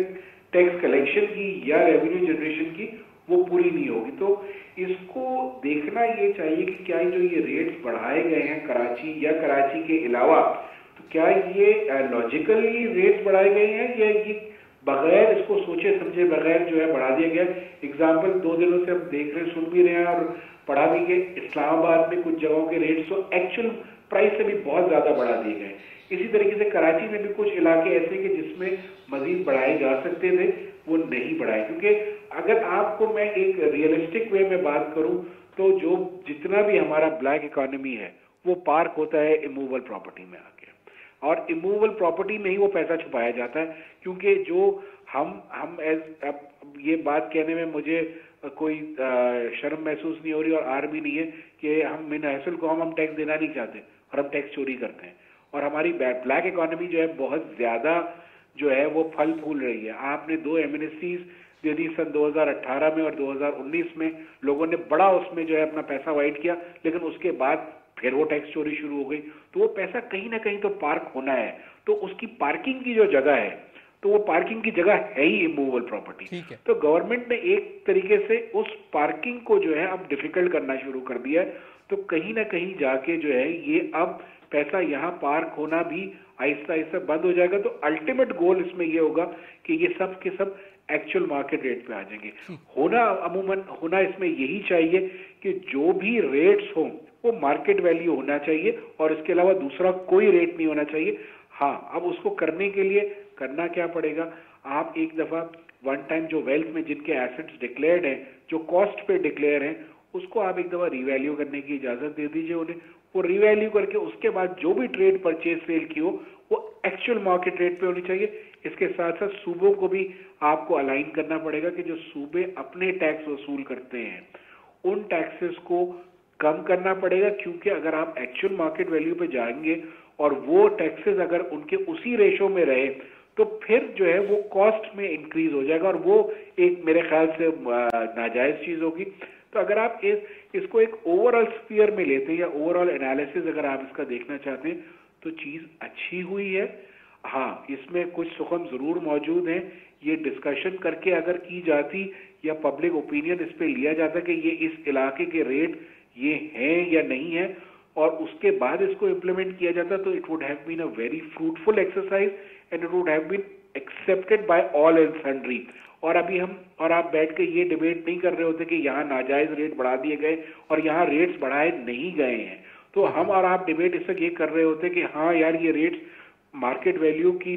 टैक्स कलेक्शन की या रेवेन्यू जनरेशन की वो पूरी नहीं होगी। तो इसको देखना ये चाहिए कि क्या जो ये रेट्स बढ़ाए गए हैं कराची या कराची के अलावा, तो क्या ये लॉजिकली रेट्स बढ़ाए गए हैं या ये बगैर इसको सोचे समझे बगैर जो है बढ़ा दिया गया। एग्जाम्पल 2 दिनों से हम देख रहे सुन भी रहे हैं और पढ़ा भी कि इस्लामाबाद में कुछ जगहों के रेट्स तो एक्चुअल प्राइस से भी बहुत ज्यादा बढ़ा दिए गए। इसी तरीके से कराची में भी कुछ इलाके ऐसे कि जिसमें मजीद बढ़ाए जा सकते थे, वो नहीं बढ़ाए। क्योंकि अगर आपको मैं एक रियलिस्टिक वे में बात करूं तो जो जितना भी हमारा ब्लैक इकोनॉमी है वो पार्क होता है इमूवेबल प्रॉपर्टी में आके, और इमूवेबल प्रॉपर्टी में ही वो पैसा छुपाया जाता है। क्योंकि जो हम अब ये बात कहने में मुझे कोई शर्म महसूस नहीं हो रही और आर भी नहीं है कि हम मिन हैसल को हम टैक्स देना नहीं चाहते और हम टैक्स चोरी करते हैं, और हमारी ब्लैक इकोनॉमी जो है बहुत ज्यादा जो है वो फल फूल रही है। आपने 2 एमनेस्टीज दे दी सन 2018 में और 2019 में, लोगों ने बड़ा उसमें जो है अपना पैसा वाइट किया, लेकिन उसके बाद फिर वो टैक्स चोरी शुरू हो गई। तो वो पैसा कहीं ना कहीं तो पार्क होना है, तो उसकी पार्किंग की जो जगह है तो वो पार्किंग की जगह है ही इमूवेबल प्रॉपर्टी। तो गवर्नमेंट ने एक तरीके से उस पार्किंग को जो है अब डिफिकल्ट करना शुरू कर दिया है। तो कहीं ना कहीं जाके जो है ये अब पैसा यहाँ पार्क होना भी आहिस्ता आहिस्ता बंद हो जाएगा। तो अल्टीमेट गोल इसमें ये होगा कि ये सब के सब एक्चुअल मार्केट रेट पे आ जाएंगे। अमूमन होना इसमें यही चाहिए कि जो भी रेट्स हो वो मार्केट वैल्यू होना चाहिए, और इसके अलावा दूसरा कोई रेट नहीं होना चाहिए। हाँ, अब उसको करने के लिए करना क्या पड़ेगा, आप एक दफा वन टाइम जो वेल्थ में जिनके एसेट्स डिक्लेयर्ड हैं, जो कॉस्ट पे डिक्लेयर हैं, उसको आप एक दफा रिवैल्यू करने की इजाजत दे दीजिए उन्हें। वो रिवैल्यू करके उसके बाद जो भी ट्रेड परचेज सेल की हो वो एक्चुअल मार्केट रेट पे होनी चाहिए। इसके साथ साथ सूबों को भी आपको अलाइन करना पड़ेगा कि जो सूबे अपने टैक्स वसूल करते हैं उन टैक्सेस को कम करना पड़ेगा, क्योंकि अगर आप एक्चुअल मार्केट वैल्यू पे जाएंगे और वो टैक्सेस अगर उनके उसी रेशो में रहे तो फिर जो है वो कॉस्ट में इंक्रीज हो जाएगा, और वो एक मेरे ख्याल से नाजायज चीज होगी। तो अगर आप इसको एक ओवरऑल स्फीयर में लेते हैं या ओवरऑल एनालिसिस अगर आप इसका देखना चाहते हैं तो चीज अच्छी हुई है। हाँ, इसमें कुछ सुखम जरूर मौजूद हैं। ये डिस्कशन करके अगर की जाती या पब्लिक ओपिनियन इस पे लिया जाता कि ये इस इलाके के रेट ये हैं या नहीं है, और उसके बाद इसको इम्प्लीमेंट किया जाता तो it would have been a very fruitful exercise and it would have been accepted by all and sundry. और अभी हम और आप बैठ के ये डिबेट नहीं कर रहे होते कि यहाँ नाजायज रेट बढ़ा दिए गए और यहाँ रेट्स बढ़ाए नहीं गए हैं। तो हम और आप डिबेट इस वक्त ये कर रहे होते कि हाँ यार ये रेट्स मार्केट वैल्यू की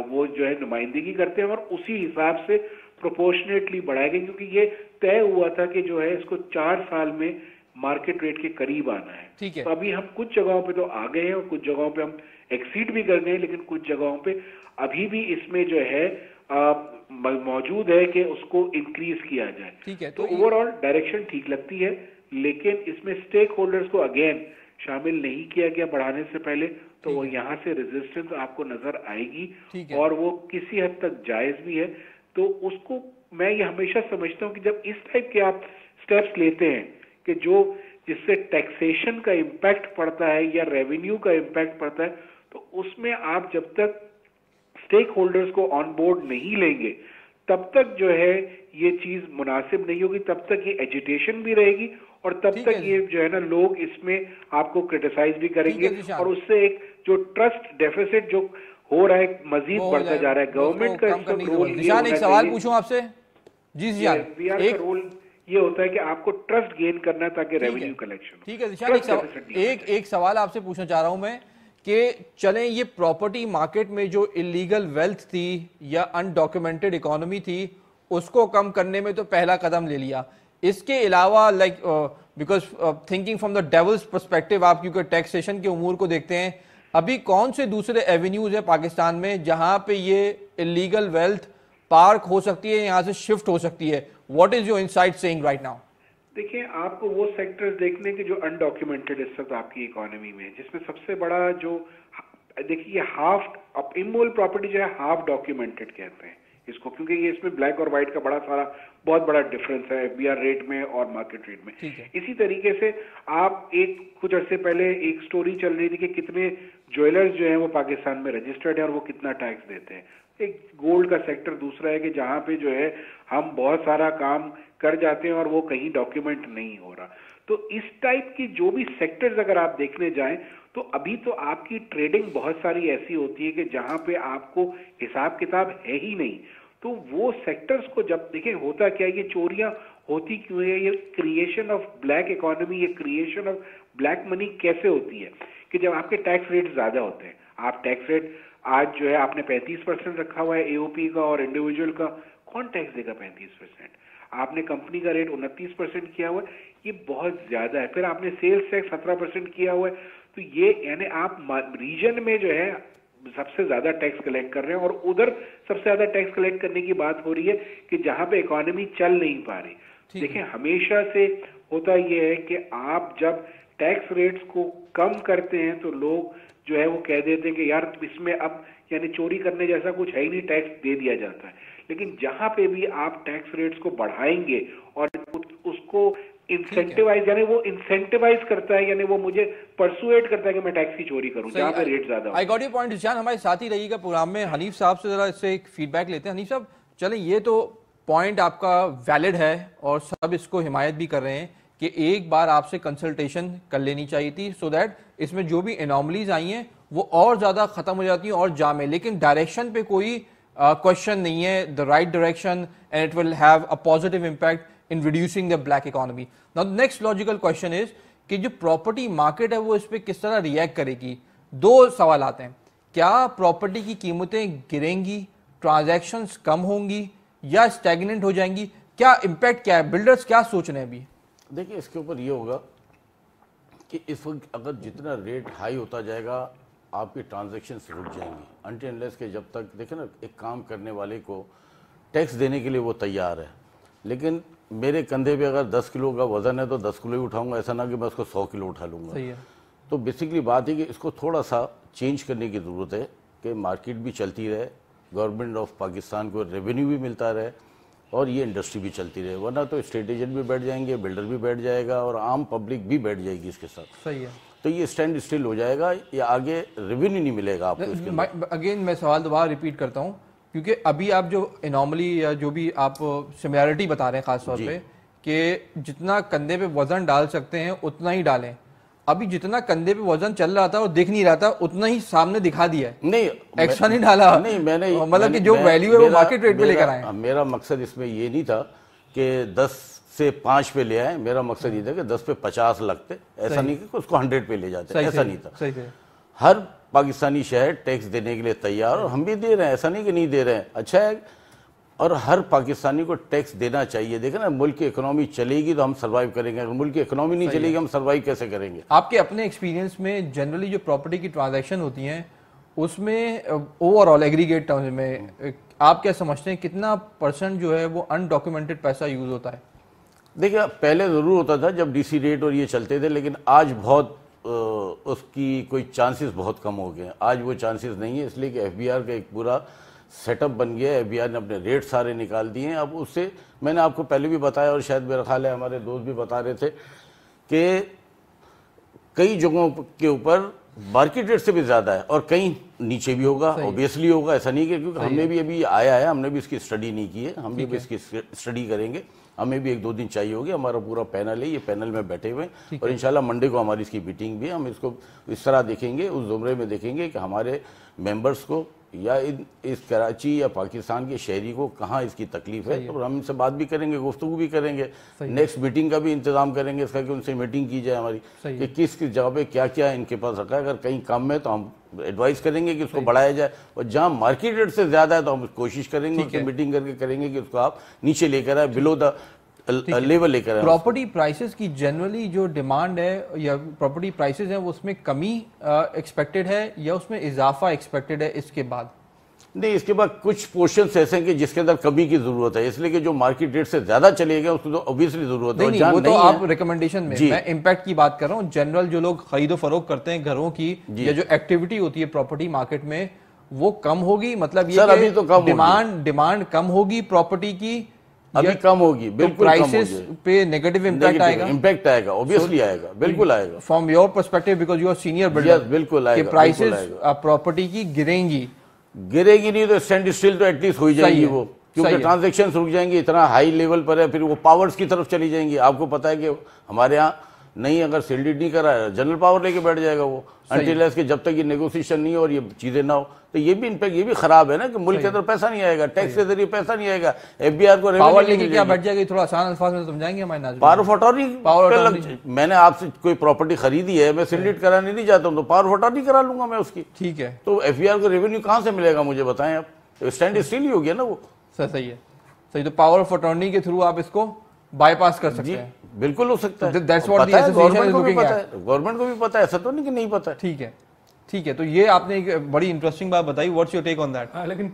वो जो है नुमाइंदगी करते हैं और उसी हिसाब से प्रोपोर्शनेटली बढ़ाए गए, क्योंकि ये तय हुआ था कि जो है इसको 4 साल में मार्केट रेट के करीब आना है। ठीक है। तो अभी हम कुछ जगहों पे तो आ गए हैं और कुछ जगहों पे हम एक्सीड भी कर गए हैं, लेकिन कुछ जगहों पे अभी भी इसमें जो है मौजूद है कि उसको इंक्रीज किया जाए। ठीक है। तो ओवरऑल डायरेक्शन ठीक लगती है, लेकिन इसमें स्टेक होल्डर्स को अगेन शामिल नहीं किया गया बढ़ाने से पहले, तो वो यहाँ से रेजिस्टेंस आपको नजर आएगी और वो किसी हद तक जायज भी है। तो उसको मैं ये हमेशा समझता हूँ कि जब इस टाइप के आप स्टेप्स लेते हैं कि जो जिससे टैक्सेशन का इम्पैक्ट पड़ता है या रेवेन्यू का इम्पैक्ट पड़ता है, तो उसमें आप जब तक स्टेक होल्डर्स को ऑन बोर्ड नहीं लेंगे तब तक जो है ये चीज मुनासिब नहीं होगी, तब तक ये एजिटेशन भी रहेगी और तब तक ये जो है ना लोग इसमें आपको क्रिटिसाइज भी करेंगे और उससे एक जो ट्रस्ट डेफिसिट जो हो रहा है मजीद बढ़ता जा रहा है। गवर्नमेंट का इसमें रोल एक सवाल पूछूं आपसे। जी एफबीआर का रोल ये होता है कि आपको ट्रस्ट गेन करना ताकि रेवेन्यू कलेक्शन। ठीक है निशान, एक सवाल आपसे पूछना चाह रहा हूं मैं कि चलें ये प्रॉपर्टी मार्केट में जो इलीगल वेल्थ थी या अनडॉक्यूमेंटेड इकोनॉमी थी उसको कम करने में तो पहला कदम ले लिया, इसके अलावा like because thinking from the devil's perspective आप क्योंकि टैक्सेशन के उमूर को देखते हैं, अभी कौन से दूसरे एवेन्यूज है पाकिस्तान में जहां पे ये इलीगल वेल्थ पार्क हो सकती है, यहां से शिफ्ट हो सकती है? What is your insight saying right now? देखिए आपको वो सेक्टर्स देखने के जो अनडॉक्यूमेंटेड इस वक्त आपकी इकोनॉमी में, जिसमें सबसे बड़ा जो देखिए हाफ इमोल प्रॉपर्टी जो है हाफ डॉक्यूमेंटेड कहते हैं इसको, क्योंकि ये इसमें ब्लैक और व्हाइट का बहुत बड़ा डिफरेंस है एफबीआर रेट में और मार्केट रेट में। इसी तरीके से आप कुछ अर्से पहले एक स्टोरी चल रही थी कि कितने ज्वेलर्स जो हैं वो पाकिस्तान में रजिस्टर्ड है और वो कितना टैक्स देते हैं। एक गोल्ड का सेक्टर दूसरा है कि जहां पे जो है हम बहुत सारा काम कर जाते हैं और वो कहीं डॉक्यूमेंट नहीं हो रहा। तो इस टाइप की जो भी सेक्टर्स अगर आप देखने जाएं तो अभी तो आपकी ट्रेडिंग बहुत सारी ऐसी होती है कि जहां पे आपको हिसाब किताब है ही नहीं। तो वो सेक्टर्स को जब देखें होता क्या है, ये चोरियां होती क्यों है, ये क्रिएशन ऑफ ब्लैक इकोनॉमी, ये क्रिएशन ऑफ ब्लैक मनी कैसे होती है कि जब आपके टैक्स रेट ज्यादा होते हैं। आप टैक्स रेट आज जो है आपने 35% रखा हुआ है एओपी का और इंडिविजुअल का, कौन टैक्स देगा 35%? आपने कंपनी का रेट 29% किया हुआ है, ये बहुत ज्यादा है। फिर आपने सेल्स टैक्स 17% किया हुआ है, तो ये यानी आप रीजन में जो है सबसे ज्यादा टैक्स कलेक्ट कर रहे हैं और उधर सबसे ज्यादा टैक्स कलेक्ट करने की बात हो रही है कि जहां पे इकोनॉमी चल नहीं पा रही। देखिए हमेशा से होता यह है कि आप जब टैक्स रेट्स को कम करते हैं तो लोग जो है वो कह देते हैं कि यार इसमें अब यानी चोरी करने जैसा कुछ है ही नहीं, टैक्स दे दिया जाता है। लेकिन जहां पे भी आप टैक्स रेट्स को बढ़ाएंगे और उसको इंसेंटिवाइज यानी वो इंसेंटिवाइज करता है, यानी वो मुझे परसुएट करता है कि मैं टैक्स की चोरी करूं जहां पे रेट ज्यादा हो। आई गॉट योर पॉइंट निशान, हमारे साथ ही रहिएगा प्रोग्राम में। हनीफ साहब से जरा इससे एक फीडबैक लेते हैं। हनीफ साहब चलें, ये तो पॉइंट आपका वैलिड है और सब इसको हिमायत भी कर रहे हैं कि एक बार आपसे कंसल्टेशन कर लेनी चाहिए थी सो दैट इसमें जो भी एनॉमलीज आई हैं वो और ज्यादा खत्म हो जाती हैं और जामे, लेकिन डायरेक्शन पे कोई क्वेश्चन नहीं है, the right direction and it will have a positive impact in reducing the black economy. Now the next logical question is कि जो प्रॉपर्टी मार्केट है वो इस पे किस तरह रिएक्ट करेगी। दो सवाल आते हैं, क्या प्रॉपर्टी की कीमतें गिरेंगी, ट्रांजैक्शंस कम होंगी या स्टैग्नेंट हो जाएंगी? क्या इम्पैक्ट क्या है, बिल्डर्स क्या सोच रहे हैं अभी? देखिए इसके ऊपर ये होगा कि इस वक्त अगर जितना रेट हाई होता जाएगा आपकी ट्रांजैक्शंस रुक जाएंगी अनटिल अनलेस के जब तक देखें ना एक काम करने वाले को टैक्स देने के लिए वो तैयार है, लेकिन मेरे कंधे पे अगर 10 किलो का वजन है तो 10 किलो ही उठाऊंगा, ऐसा ना कि मैं उसको 100 किलो उठा लूंगा। सही है। तो बेसिकली बात है कि इसको थोड़ा सा चेंज करने की ज़रूरत है कि मार्केट भी चलती रहे, गवर्नमेंट ऑफ पाकिस्तान को रेवेन्यू भी मिलता रहे और ये इंडस्ट्री भी चलती रहे, वरना तो स्टेट एजेंट भी बैठ जाएंगे, बिल्डर भी बैठ जाएगा और आम पब्लिक भी बैठ जाएगी इसके साथ। सही है। तो ये स्टैंड स्टिल हो जाएगा, ये आगे रेवेन्यू नहीं मिलेगा आपको। अगेन मैं सवाल दोबारा रिपीट करता हूँ क्योंकि अभी आप जो एनॉमली या जो भी आप सिमिलैरिटी बता रहे हैं खास तौर पे कि जितना कंधे पे वजन डाल सकते हैं उतना ही डालें। अभी जितना कंधे पे वजन चल रहा था और दिख नहीं रहा था उतना ही सामने दिखा दिया है, नहीं एक्स्ट्रा नहीं डाला। नहीं, मैंने मतलब कि जो वैल्यू है वो मार्केट रेट पे लेकर आए। मेरा मकसद इसमें ये नहीं था कि 10 से 5 पे ले आए, मेरा मकसद ये था कि 10 पे 50 लगते, ऐसा नहीं कि उसको 100 पे ले जाते, ऐसा नहीं था। हर पाकिस्तानी शहर टैक्स देने के लिए तैयार, और हम भी दे रहे हैं, ऐसा नहीं कि नहीं दे रहे हैं, अच्छा है। और हर पाकिस्तानी को टैक्स देना चाहिए। देखें ना, मुल्क की इकोनॉमी चलेगी तो हम सर्वाइव करेंगे, अगर मुल्क की इकोनॉमी नहीं चलेगी हम सर्वाइव कैसे करेंगे। आपके अपने एक्सपीरियंस में जनरली जो प्रॉपर्टी की ट्रांजैक्शन होती हैं उसमें ओवरऑल एग्रीगेट टर्म्स में आप क्या समझते हैं कितना % जो है वो अनडॉक्यूमेंटेड पैसा यूज होता है? देखिए, पहले ज़रूर होता था जब डीसी रेट और ये चलते थे, लेकिन आज बहुत उसकी कोई चांसेस बहुत कम हो गए हैं। आज वो चांसेस नहीं है, इसलिए कि एफबीआर का एक पूरा सेटअप बन गया है। एफबीआर ने अपने रेट सारे निकाल दिए हैं। अब उससे मैंने आपको पहले भी बताया और शायद मेरा ख्याल है हमारे दोस्त भी बता रहे थे कि कई जगहों के ऊपर मार्केट रेट से भी ज़्यादा है और कहीं नीचे भी होगा, ऑब्वियसली होगा, ऐसा नहीं कि, क्योंकि हमने भी अभी आया है, हमने भी इसकी स्टडी नहीं की है, हम भी इसकी स्टडी करेंगे। हमें भी 1-2 दिन चाहिए होगी। हमारा पूरा पैनल है, ये पैनल में बैठे हुए हैं और इंशाल्लाह मंडे को हमारी इसकी मीटिंग भी है। हम इसको इस तरह देखेंगे, उस जुमरे में देखेंगे कि हमारे मेंबर्स को या इस कराची या पाकिस्तान के शहरी को कहाँ इसकी तकलीफ है, तो हम इनसे बात भी करेंगे, गुफ्तगू भी करेंगे, नेक्स्ट मीटिंग का भी इंतजाम करेंगे इसका कि उनसे मीटिंग की जाए हमारी कि किस किस जगह पे क्या क्या इनके पास रखा है। अगर कहीं कम है तो हम एडवाइस करेंगे कि उसको बढ़ाया जाए, और जहाँ मार्केट रेट से ज़्यादा है तो हम कोशिश करेंगे, उससे मीटिंग करके करेंगे कि उसको आप नीचे लेकर आए, बिलो द लेवल लेकर आए। प्रॉपर्टी प्राइसेस की जनरली जो डिमांड है या प्रॉपर्टी प्राइसेस हैं वो उसमें कमी एक्सपेक्टेड है या उसमें इजाफा एक्सपेक्टेड है इसके बाद? नहीं, इसके बाद कुछ पोर्शंस ऐसे हैं कि जिसके अंदर कमी की जरूरत है, इसलिए कि जो मार्केट रेट से ज्यादा चले गए उसको तो ऑब्वियसली जरूरत है। नहीं, वो तो आप रिकमेंडेशन में, मैं इम्पैक्ट की बात कर रहा हूँ। जनरल जो लोग खरीदो फरोख्त करते हैं घरों की या जो एक्टिविटी होती है प्रॉपर्टी मार्केट में वो कम होगी, मतलब ये अभी तो कम डिमांड कम होगी प्रॉपर्टी की, अभी कम होगी, बिल्कुल प्राइसेस पे नेगेटिव इम्पैक्ट आएगा? इम्पैक्ट आएगा, ऑब्वियसली आएगा, बिल्कुल आएगा। From your perspective because you are senior builder, बिल्कुल आएगा, प्राइसेस प्रॉपर्टी की गिरेंगी नहीं तो स्टैंड स्टिल तो एटलीस्ट हो जाएगी वो, क्योंकि ट्रांजैक्शन रुक जाएंगे, इतना हाई लेवल पर है, फिर वो पावर्स की तरफ चली जाएंगी। आपको पता है कि हमारे यहाँ नहीं, अगर सेल डीड नहीं करा है जनरल पावर लेके बैठ जाएगा वो, अनटिल के जब तक ये नेगोशिएशन नहीं हो और ये चीजें ना हो, तो ये भी इनफैक्ट ये भी खराब है ना कि मुल्क के अंदर पैसा नहीं आएगा, टैक्स के जरिए पैसा नहीं आएगा, एफबीआर को पावर लेके क्या बैठ जाएगी? थोड़ा आसान अल्फाज में समझाएंगे हमारे नाज़रीन। पावर ऑफ अटॉर्नी, मैंने आपसे कोई प्रॉपर्टी खरीदी है, मैं सेल डीड कराने नहीं जाता हूँ तो पावर ऑफ अटॉर्नी करा लूंगा मैं उसकी, ठीक है। तो एफबीआर को रेवेन्यू कहाँ से मिलेगा मुझे बताएं आप? स्टैंड स्टिल ही हो गया ना वो। सही है, सही। तो पावर ऑफ अटॉर्नी के थ्रू आप इसको बाईपास कर सकते हैं। बिल्कुल हो सकता है, गवर्नमेंट को भी पता है, गवर्नमेंट को भी पता है, ऐसा तो नहीं कि नहीं पता है। ठीक है, ठीक है। तो ये आपने एक बड़ी इंटरेस्टिंग बात बताई, what's your take on that? लेकिन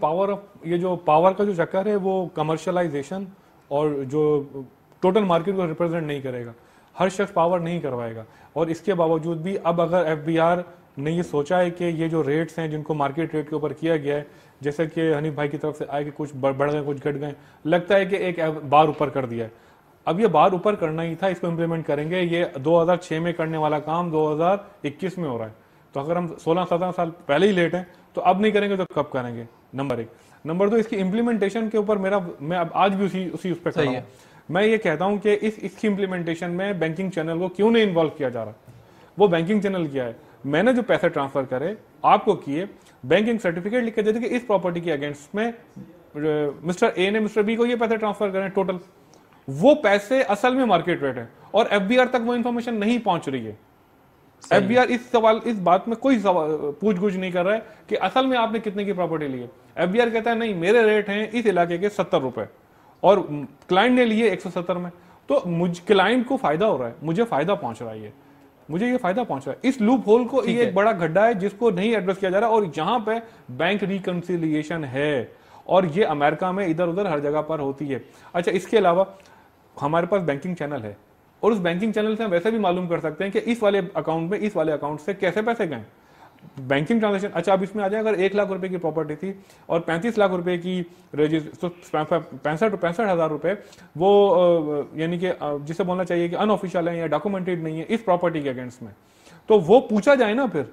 ये जो पावर का जो चक्कर है वो कमर्शियलाइजेशन और जो टोटल मार्केट को रिप्रेजेंट नहीं करेगा, हर शख्स पावर नहीं करवाएगा। और इसके बावजूद भी अब अगर एफबीआर ने ये सोचा है कि ये जो रेट्स हैं जिनको मार्केट रेट के ऊपर किया गया है, जैसे कि हनीफ भाई की तरफ से आए कि कुछ बढ़ गए कुछ घट गए, लगता है कि एक बार ऊपर कर दिया है। अब ये बार ऊपर करना ही था, इसको इम्प्लीमेंट करेंगे। ये 2006 में करने वाला काम 2021 में हो रहा है, तो अगर हम 16-17 साल पहले ही लेट हैं तो अब नहीं करेंगे तो कब करेंगे? नंबर 1। नंबर 2, इसकी इम्प्लीमेंटेशन के ऊपर मैं अब आज भी उसी उस पर खड़ा हूं। मैं ये कहता हूं कि इसकी इम्प्लीमेंटेशन में बैंकिंग चैनल को क्यों नहीं इन्वॉल्व किया जा रहा? वो बैंकिंग चैनल क्या है? मैंने जो पैसे ट्रांसफर करे आपको किए, बैंकिंग सर्टिफिकेट लिख के देते कि इस प्रॉपर्टी के अगेंस्ट में मिस्टर ए ने मिस्टर बी को ये पैसे ट्रांसफर करें टोटल, वो पैसे असल में मार्केट रेट है और एफबीआर तक वो इंफॉर्मेशन नहीं पहुंच रही है। एफबीआर इस बात में कोई पूछ-गुछ नहीं कर रहा है कि असल में आपने कितने की प्रॉपर्टी ली है। एफबीआर कहता है नहीं, मेरे रेट हैं इस इलाके के 70 रुपए और क्लाइंट ने लिए 170 में, तो क्लाइंट को फायदा हो रहा है, मुझे फायदा पहुंच रहा है, मुझे ये फायदा पहुंच रहा है। इस लूप होल को, ये एक बड़ा गड्ढा है जिसको नहीं एड्रेस किया जा रहा और जहां पे बैंक रिकंसिलिएशन है, और ये अमेरिका में इधर उधर हर जगह पर होती है। अच्छा, इसके अलावा हमारे पास बैंकिंग चैनल है और उस बैंकिंग चैनल से हम वैसे भी मालूम कर सकते हैं कि इस वाले अकाउंट में इस वाले अकाउंट से कैसे पैसे गए, बैंकिंग ट्रांजेक्शन। अच्छा, अब इसमें आ जाए, अगर 1 लाख रुपए की प्रॉपर्टी थी और 35 लाख रुपए की तो 65,000 रुपए वो यानी कि जिसे बोलना चाहिए कि अनऑफिशियल है या डॉक्यूमेंटेड नहीं है इस प्रॉपर्टी के अगेंस्ट में, तो वो पूछा जाए ना फिर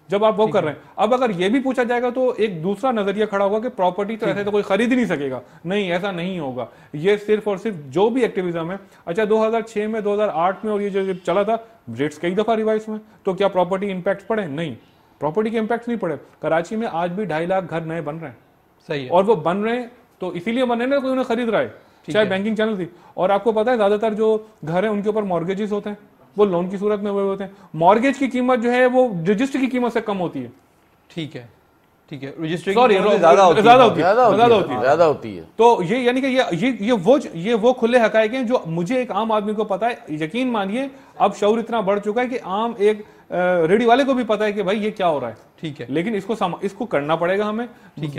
जब आप वो कर रहे हैं। अब अगर ये भी पूछा जाएगा तो एक दूसरा नजरिया खड़ा होगा कि प्रॉपर्टी तो ऐसे तो कोई खरीद ही नहीं सकेगा। नहीं, ऐसा नहीं होगा। ये सिर्फ और सिर्फ जो भी एक्टिविज्म है, अच्छा 2006 में, 2008 में और ये जो चला था, रेट्स कई दफा रिवाइज हुए, तो क्या प्रॉपर्टी इंपैक्ट पड़े? नहीं, प्रॉपर्टी के इंपैक्ट नहीं पड़े। कराची में आज भी 2.5 लाख घर नए बन रहे हैं। सही है। और वो बन रहे हैं तो इसीलिए बन रहे हैं ना, कोई उन्हें खरीद रहा है, चाहे बैंकिंग चैनल थी। और आपको पता है ज्यादातर जो घर है उनके ऊपर मॉर्गेजेस होते हैं, वो लोन की सूरत में हुए होते हैं। मॉर्गेज की कीमत जो है वो रजिस्टर की कीमत से कम होती है। ठीक है, ठीक है, रजिस्ट्री सॉरी, ज्यादा होती है। तो ये यानी कि ये वो खुले हकायक हैं जो मुझे एक आम आदमी को पता है। यकीन मानिए अब शऊर इतना बढ़ चुका है कि आम एक रेडी वाले को भी पता है कि भाई ये क्या हो रहा है। ठीक है, लेकिन इसको करना पड़ेगा हमें,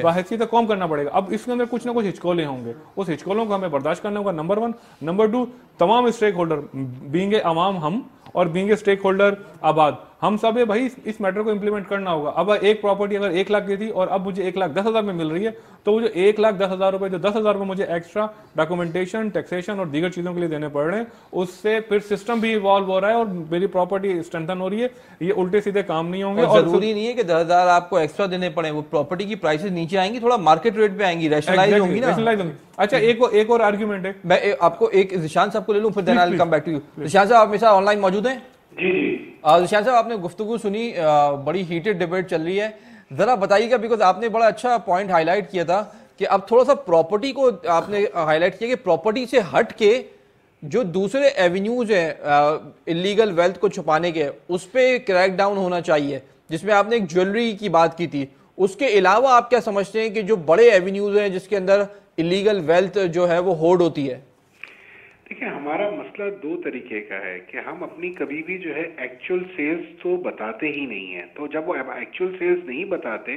बाहैसियत कौम करना पड़ेगा। अब इसके अंदर कुछ ना कुछ हिचकोले होंगे, उस हिचकोलों को हमें बर्दाश्त करना होगा, नंबर 1। नंबर 2, तमाम स्टेक होल्डर बीइंग ए अवाम हम और बीइंग ए स्टेक होल्डर आबाद, हम सब है भाई, इस मैटर को इंप्लीमेंट करना होगा। अब एक प्रॉपर्टी अगर 1 लाख की थी और अब मुझे 1,10,000 में मिल रही है, तो वो जो 1,10,000 रुपए, जो 10,000 रुपए मुझे एक्स्ट्रा डॉक्यूमेंटेशन, टैक्सेशन और दीगर चीजों के लिए देने पड़ रहे हैं, उससे फिर सिस्टम भी इवॉल्व हो रहा है और मेरी प्रॉपर्टी स्ट्रेंथन हो रही है। ये उल्टे सीधे काम नहीं होंगे। और जरूरी नहीं है कि 10,000 आपको एक्स्ट्रा देने पड़े, वो प्रॉपर्टी की प्राइसेस नीचे आएंगी, थोड़ा मार्केट रेट पे आएंगी, रैशनलाइज होंगी ना। अच्छा, एक और आर्ग्यूमेंट है, मैं आपको एक जिशान साहब को ले लूं, फिर then I will come back to you. Zeeshan साहब आप मेरे साथ ऑनलाइन मौजूद हैं? जी जी। जिशान साहब, आपने गुफ्तगू सुनी, बड़ी हीटेड डिबेट चल रही है, जरा बताइएगा, बिकॉज आपने बड़ा अच्छा पॉइंट हाईलाइट किया था कि अब थोड़ा सा प्रॉपर्टी को आपने हाईलाइट किया कि प्रॉपर्टी से हट के जो दूसरे एवेन्यूज हैं इलीगल वेल्थ को छुपाने के, उस पर क्रैक डाउन होना चाहिए, जिसमें आपने एक ज्वेलरी की बात की थी। उसके अलावा आप क्या समझते हैं कि जो बड़े एवेन्यूज हैं जिसके अंदर इलीगल वेल्थ जो है वो होर्ड होती है? देखिए, हमारा मसला 2 तरीके का है कि हम अपनी कभी भी जो है एक्चुअल सेल्स तो बताते ही नहीं है। तो जब वो एक्चुअल सेल्स नहीं बताते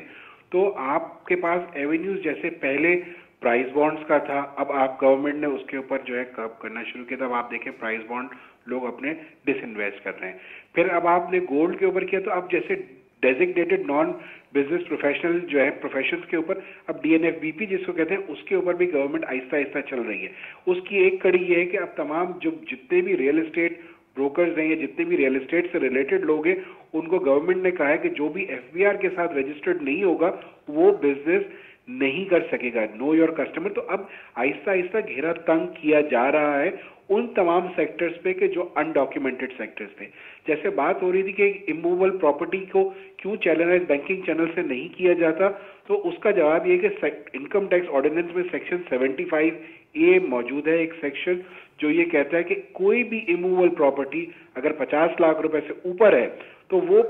तो आपके पास एवेन्यूज, जैसे पहले प्राइस बॉन्ड्स का था, अब आप गवर्नमेंट ने उसके ऊपर जो है कब करना शुरू किया, तब आप देखें प्राइस बॉन्ड लोग अपने डिसइन्वेस्ट कर रहे हैं। फिर अब आपने गोल्ड के ऊपर किया, तो अब जैसे डेजिग्नेटेड नॉन बिजनेस प्रोफेशनल जो है प्रोफेशंस के ऊपर अब DNFBP जिसको कहते हैं, उसके ऊपर भी गवर्नमेंट आहिस्ता आहिस्ता चल रही है। उसकी एक कड़ी ये है कि अब तमाम जो जितने भी रियल एस्टेट ब्रोकर्स हैं या जितने भी रियल एस्टेट से रिलेटेड लोग हैं, उनको गवर्नमेंट ने कहा है कि जो भी FBR के साथ रजिस्टर्ड नहीं होगा वो बिजनेस नहीं कर सकेगा, नो योर कस्टमर। तो अब आहिस्ता आहिस्ता घेरा तंग किया जा रहा है उन तमाम सेक्टर्स पे के जो अनडॉक्यूमेंटेड सेक्टर्स थे। जैसे बात हो रही थी कि इमूवेबल प्रॉपर्टी को क्यों चैनलाइज बैंकिंग चैनल से नहीं किया जाता, तो उसका जवाब ये कि इनकम टैक्स ऑर्डिनेंस में सेक्शन 75A मौजूद है, एक सेक्शन जो ये कहता है कि कोई भी इमूवेबल प्रॉपर्टी अगर 50 लाख रुपए से ऊपर है तो वो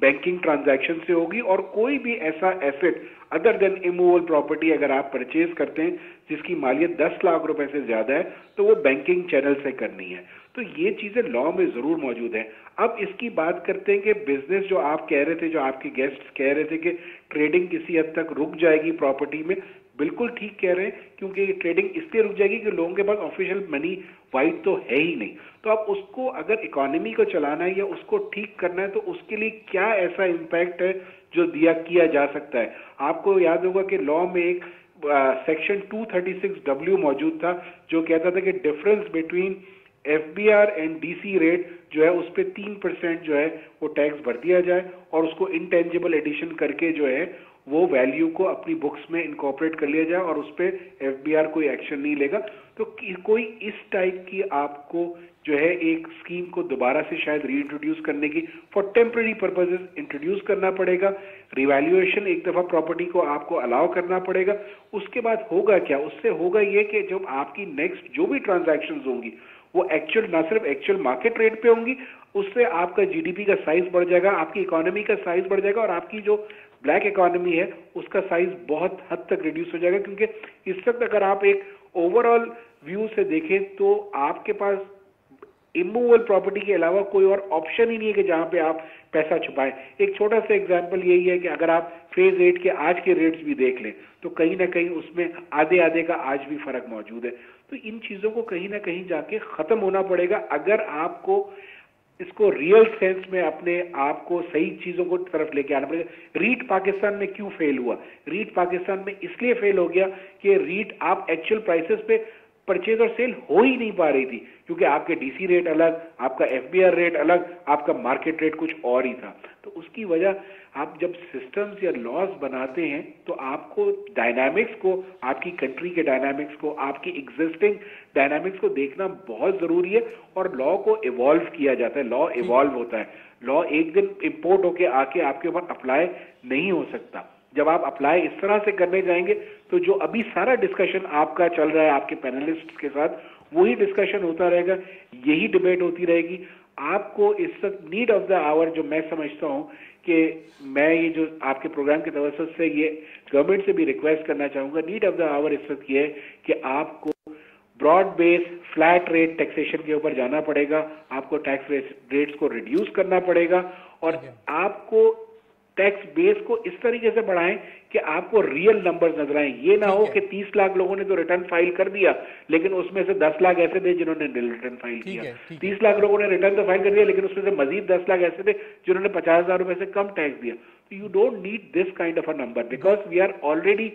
बैंकिंग ट्रांजैक्शन से होगी, और कोई भी ऐसा asset other than immovable property अगर आप परचेज करते हैं जिसकी मालियत 10 लाख रुपए से ज्यादा है तो वो बैंकिंग चैनल से करनी है। तो ये चीजें लॉ में जरूर मौजूद है। अब इसकी बात करते हैं कि बिजनेस जो आप कह रहे थे, जो आपके गेस्ट कह रहे थे कि ट्रेडिंग किसी हद तक रुक जाएगी प्रॉपर्टी में, बिल्कुल ठीक कह रहे हैं, क्योंकि ये ट्रेडिंग इसलिए रुक जाएगी कि लोगों के पास ऑफिशियल मनी वाइट तो है ही नहीं। तो अब उसको अगर इकोनॉमी को चलाना है या उसको ठीक करना है तो उसके लिए क्या ऐसा इम्पैक्ट है जो किया जा सकता है। आपको याद होगा कि लॉ में एक सेक्शन 236W मौजूद था जो कहता था कि difference between FBR and DC rate जो है उस पर 3% जो है वो टैक्स भर दिया जाए और उसको इंटेंजिबल एडिशन करके जो है वो वैल्यू को अपनी बुक्स में इनकॉर्पोरेट कर लिया जाए और उस पर FBR कोई एक्शन नहीं लेगा। तो कोई इस टाइप की आपको जो है एक स्कीम को दोबारा से शायद रीइंट्रोड्यूस करने की फॉर टेम्पररी पर्पसेस इंट्रोड्यूस करना पड़ेगा। रिवैल्यूएशन एक दफा प्रॉपर्टी को आपको अलाउ करना पड़ेगा। उसके बाद होगा क्या, उससे होगा ये कि जब आपकी नेक्स्ट जो भी ट्रांजैक्शंस होंगी वो एक्चुअल, ना सिर्फ एक्चुअल मार्केट रेट पे होंगी, उससे आपका GDP का साइज बढ़ जाएगा, आपकी इकोनॉमी का साइज बढ़ जाएगा और आपकी जो ब्लैक इकोनॉमी है उसका साइज बहुत हद तक रिड्यूस हो जाएगा। क्योंकि इस वक्त अगर आप एक ओवरऑल व्यू से देखें तो आपके पास इमूवेबल प्रॉपर्टी के अलावा कोई और ऑप्शन ही नहीं है कि जहां पे आप पैसा छुपाएं। एक छोटा सा एग्जांपल यही है कि अगर आप फेज 8 के आज के रेट्स भी देख लें तो कहीं ना कहीं उसमें आधे आधे का आज भी फर्क मौजूद है। तो इन चीजों को कहीं ना कहीं जाके खत्म होना पड़ेगा अगर आपको इसको रियल सेंस में अपने आप को सही चीजों को तरफ लेके आना पड़ेगा। रीट पाकिस्तान में क्यों फेल हुआ? रीट पाकिस्तान में इसलिए फेल हो गया कि रीट आप एक्चुअल प्राइसेस पे परचेज और सेल हो ही नहीं पा रही थी, क्योंकि आपके डीसी रेट अलग, आपका एफबीआर रेट अलग, आपका मार्केट रेट कुछ और ही था। तो उसकी वजह, आप जब सिस्टम्स या लॉज बनाते हैं तो आपको डायनामिक्स को, आपकी कंट्री के डायनामिक्स को, आपकी एग्जिस्टिंग डायनामिक्स को देखना बहुत जरूरी है, और लॉ को इवॉल्व किया जाता है, लॉ इवॉल्व होता है। लॉ एक दिन इंपोर्ट होके आके आपके ऊपर अप्लाई नहीं हो सकता। जब आप अप्लाई इस तरह से करने जाएंगे तो जो अभी सारा डिस्कशन आपका चल रहा है आपके पैनलिस्ट के साथ, वही डिस्कशन होता रहेगा, यही डिबेट होती रहेगी। आपको इस वक्त नीड ऑफ द आवर, जो मैं समझता हूं कि मैं ये जो आपके प्रोग्राम के तवज्जुह से ये गवर्नमेंट से भी रिक्वेस्ट करना चाहूंगा, नीड ऑफ द आवर इस वक्त ये है कि आपको broad base flat rate taxation के ऊपर जाना पड़ेगा, आपको टैक्स रेट्स को रिड्यूस करना पड़ेगा, और आपको टैक्स बेस को इस तरीके से बढ़ाएं कि आपको रियल नंबर्स नजर आए। ये ना हो कि 30 लाख लोगों ने तो रिटर्न फाइल कर दिया, लेकिन उसमें से 10 लाख ऐसे थे जिन्होंने रिटर्न फाइल किया। 30 लाख लोगों ने रिटर्न तो फाइल कर दिया, लेकिन उसमें से मजीद 10 लाख ऐसे थे जिन्होंने 50,000 रुपए से कम टैक्स दिया। तो you don't need this kind of a number, because we are already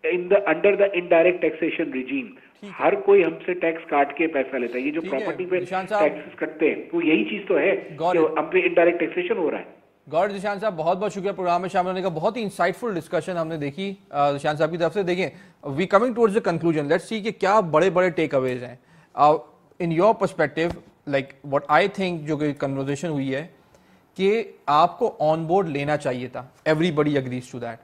under the indirect taxation regime. हर कोई हमसे टैक्स काट के पैसा लेता है। ये जो प्रॉपर्टी पे टैक्सेस कटते हैं, तो यही चीज तो है कि हम पे इनडायरेक्ट टैक्सेशन हो रहा है। गौर जिशान साहब, बहुत बहुत शुक्रिया प्रोग्राम में शामिल होने का। बहुत ही इंसाइटफुल डिस्कशन हमने देखी जिशान साहब की तरफ से। देखें, we coming towards the conclusion, let's see कि क्या बड़े बड़े टेक अवेज हैं in your perspective. Like what I think, जो कि कन्वर्सेशन हुई है कि आपको ऑन बोर्ड लेना चाहिए था, एवरीबडी एग्रीज टू दैट।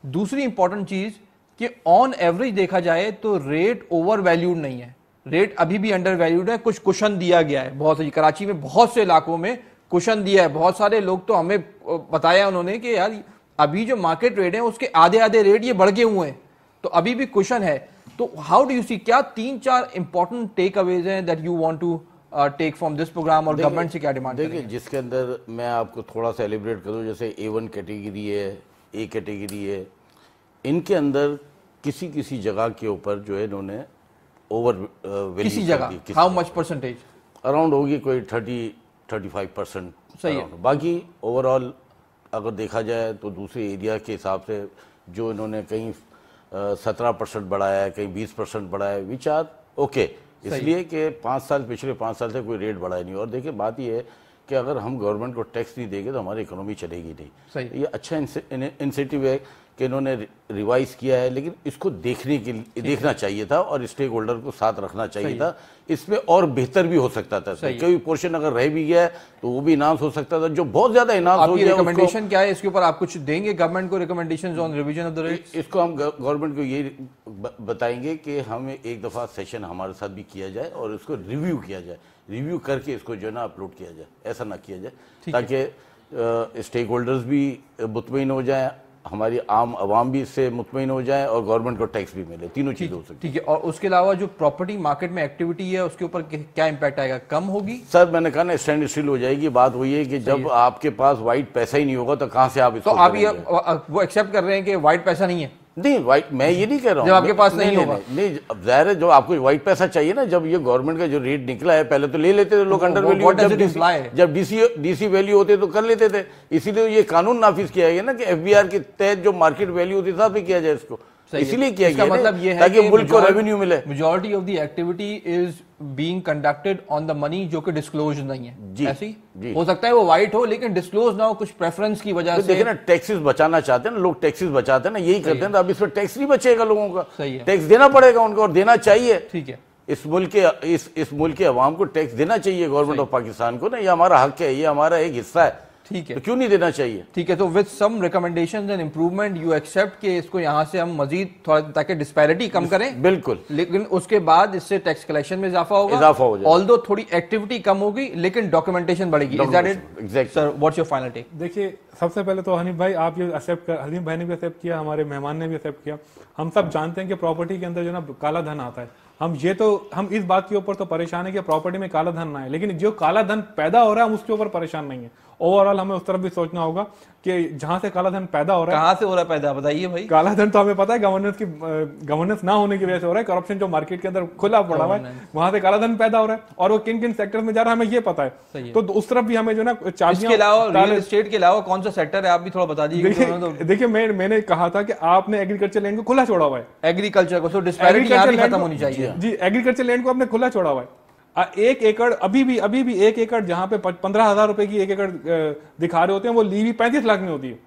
दूसरी इंपॉर्टेंट चीज कि ऑन एवरेज देखा जाए तो रेट ओवर वैल्यूड नहीं है, रेट अभी भी अंडर वैल्यूड है। कुछ कुशन दिया गया है, बहुत सी कराची में बहुत से इलाकों में कुशन दिया है। बहुत सारे लोग तो हमें बताया उन्होंने कि यार अभी जो मार्केट रेट है उसके आधे आधे रेट ये बढ़ गए हुए हैं, तो अभी भी कुशन है। तो हाउ डू यू सी, क्या 3-4 इंपॉर्टेंट टेक अवेज हैं that you want to take from this programme, और गवर्नमेंट से क्या डिमांड देखिए, जिसके अंदर मैं आपको थोड़ा सा एलिब्रेट करूं, जैसे A1 कैटेगरी है, A कैटेगरी है, इनके अंदर किसी किसी जगह के ऊपर जो है इन्होंने ओवर किसी जगह हाउ मच परसेंटेज अराउंड होगी कोई 30-35% सही है। बाकी ओवरऑल अगर देखा जाए तो दूसरे एरिया के हिसाब से जो इन्होंने कहीं 17% बढ़ाया है, कहीं 20% बढ़ाया है, विच आर ओके, इसलिए कि 5 साल, पिछले 5 साल से कोई रेट बढ़ाया नहीं। और देखिए, बात यह है कि अगर हम गवर्नमेंट को टैक्स नहीं देंगे तो हमारी इकोनॉमी चलेगी नहीं। ये अच्छा इंसेंटिव है कि इन्होंने रिवाइज किया है, लेकिन इसको देखना चाहिए था और स्टेक होल्डर को साथ रखना चाहिए था। इसमें और बेहतर भी हो सकता था। कोई पोर्शन अगर रह भी गया है तो वो भी इनाउंस हो सकता था, जो बहुत ज्यादा इनाउंस हो गया। रिकमेंडेशन क्या है इसके ऊपर, आप कुछ देंगे गवर्नमेंट को recommendations on revision of the rates? इसको हम गवर्नमेंट को ये बताएंगे कि हमें एक दफा सेशन हमारे साथ भी किया जाए और इसको रिव्यू किया जाए, रिव्यू करके इसको जो है ना अपलोड किया जाए। ऐसा ना किया जाए ताकि स्टेक होल्डर्स भी मुतमईन हो जाए, हमारी आम आवाम भी इससे मुतमईन हो जाए और गवर्नमेंट को टैक्स भी मिले। तीनों चीजें हो सकती है। ठीक है, और उसके अलावा जो प्रॉपर्टी मार्केट में एक्टिविटी है उसके ऊपर क्या इंपैक्ट आएगा? कम होगी? सर, मैंने कहा ना, स्टैंड स्टिल हो जाएगी। बात वही है कि जब आपके पास वाइट पैसा ही नहीं होगा तो कहां से आप इसको, तो आप ये वो एक्सेप्ट कर रहे हैं कि वाइट पैसा नहीं है? नहीं, वाइट मैं ये नहीं कह रहा हूँ जब आपके पास नहीं होगा। नहीं, अब जाहिर है, जो आपको वाइट पैसा चाहिए ना, जब ये गवर्नमेंट का जो रेट निकला है, पहले तो ले लेते थे लोग अंडर वैल्यू, जब डीसी वैल्यू होते तो कर लेते थे। इसीलिए ये कानून नाफिज किया गया ना कि एफबीआर के तहत जो मार्केट वैल्यू होती है पे किया जाए इसको, इसीलिए किया गया, मतलब ये है ताकि मुल्क को रेवेन्यू मिले। Majority of the activity is being conducted on the money, जो कि डिस्क्लोज नहीं है। जी, ऐसी जी। हो सकता है वो वाइट हो लेकिन डिस्क्लोज ना हो, कुछ प्रेफरेंस की वजह से। देखिए ना, टैक्सेस बचाना चाहते हैं ना लोग, टैक्सेस बचाते हैं ना, यही करते हैं। अब इस पर टैक्स नहीं बचेगा लोगों का, सही है, टैक्स देना पड़ेगा उनको और देना चाहिए। ठीक है, इस मुल्क के अवाम को टैक्स देना चाहिए गवर्नमेंट ऑफ पाकिस्तान को ना, ये हमारा हक है, ये हमारा एक हिस्सा है। ठीक है, तो क्यों नहीं देना चाहिए? ठीक है, तो with some recommendations and improvement you accept कि इसको यहाँ से हम मजीद थोड़ा, ताकि डिस्पैरिटी कम करें। बिल्कुल, लेकिन उसके बाद इससे टैक्स कलेक्शन में इजाफा हो जाए। ऑल्दो थोड़ी एक्टिविटी कम होगी लेकिन डॉक्यूमेंटेशन बढ़ेगी। Is that it? Exactly sir, what's your final take? देखिए, सबसे पहले तो हनीफ भाई, आप ये एक्सेप्ट कर, हनीफ भाई ने भी एक्सेप्ट किया, हमारे मेहमान ने भी एक्सेप्ट किया। हम सब जानते हैं कि प्रॉपर्टी के अंदर जो ना काला धन आता है। हम इस बात के ऊपर तो परेशान है कि प्रॉपर्टी में काला धन ना है, लेकिन जो काला धन पैदा हो रहा है हम उसके ऊपर परेशान नहीं है। ओवरऑल हमें उस तरफ भी सोचना होगा कि जहां से काला धन पैदा हो रहा है, कहाँ से हो रहा है पैदा, बताइए भाई। काला धन तो हमें पता है गवर्नेंस ना होने की वजह से हो रहा है, करप्शन जो मार्केट के अंदर खुला पड़ा हुआ है वहां से काला धन पैदा हो रहा है, और वो किन किन सेक्टर्स में जा रहा है हमें ये पता है। तो उस तरफ भी हमें जो ना इसके अलावा रियल एस्टेट के अलावा कौन सा सेक्टर है, आप भी थोड़ा बता दीजिए। देखिए मैंने कहा था कि आपने एग्रीकल्चर लैंड को खुला छोड़ा हुआ है, एग्रीकल्चर को, तो डिस्पैरिटी यहाँ भी खत्म होनी चाहिए जी। एग्रीकल्चर लैंड को आपने खुला छोड़ा हुआ है। 1 एकड़ अभी भी 1 एकड़ जहां पे 15,000 रुपए की 1 एकड़ दिखा रहे होते हैं, वो लीवी 35 लाख में होती है।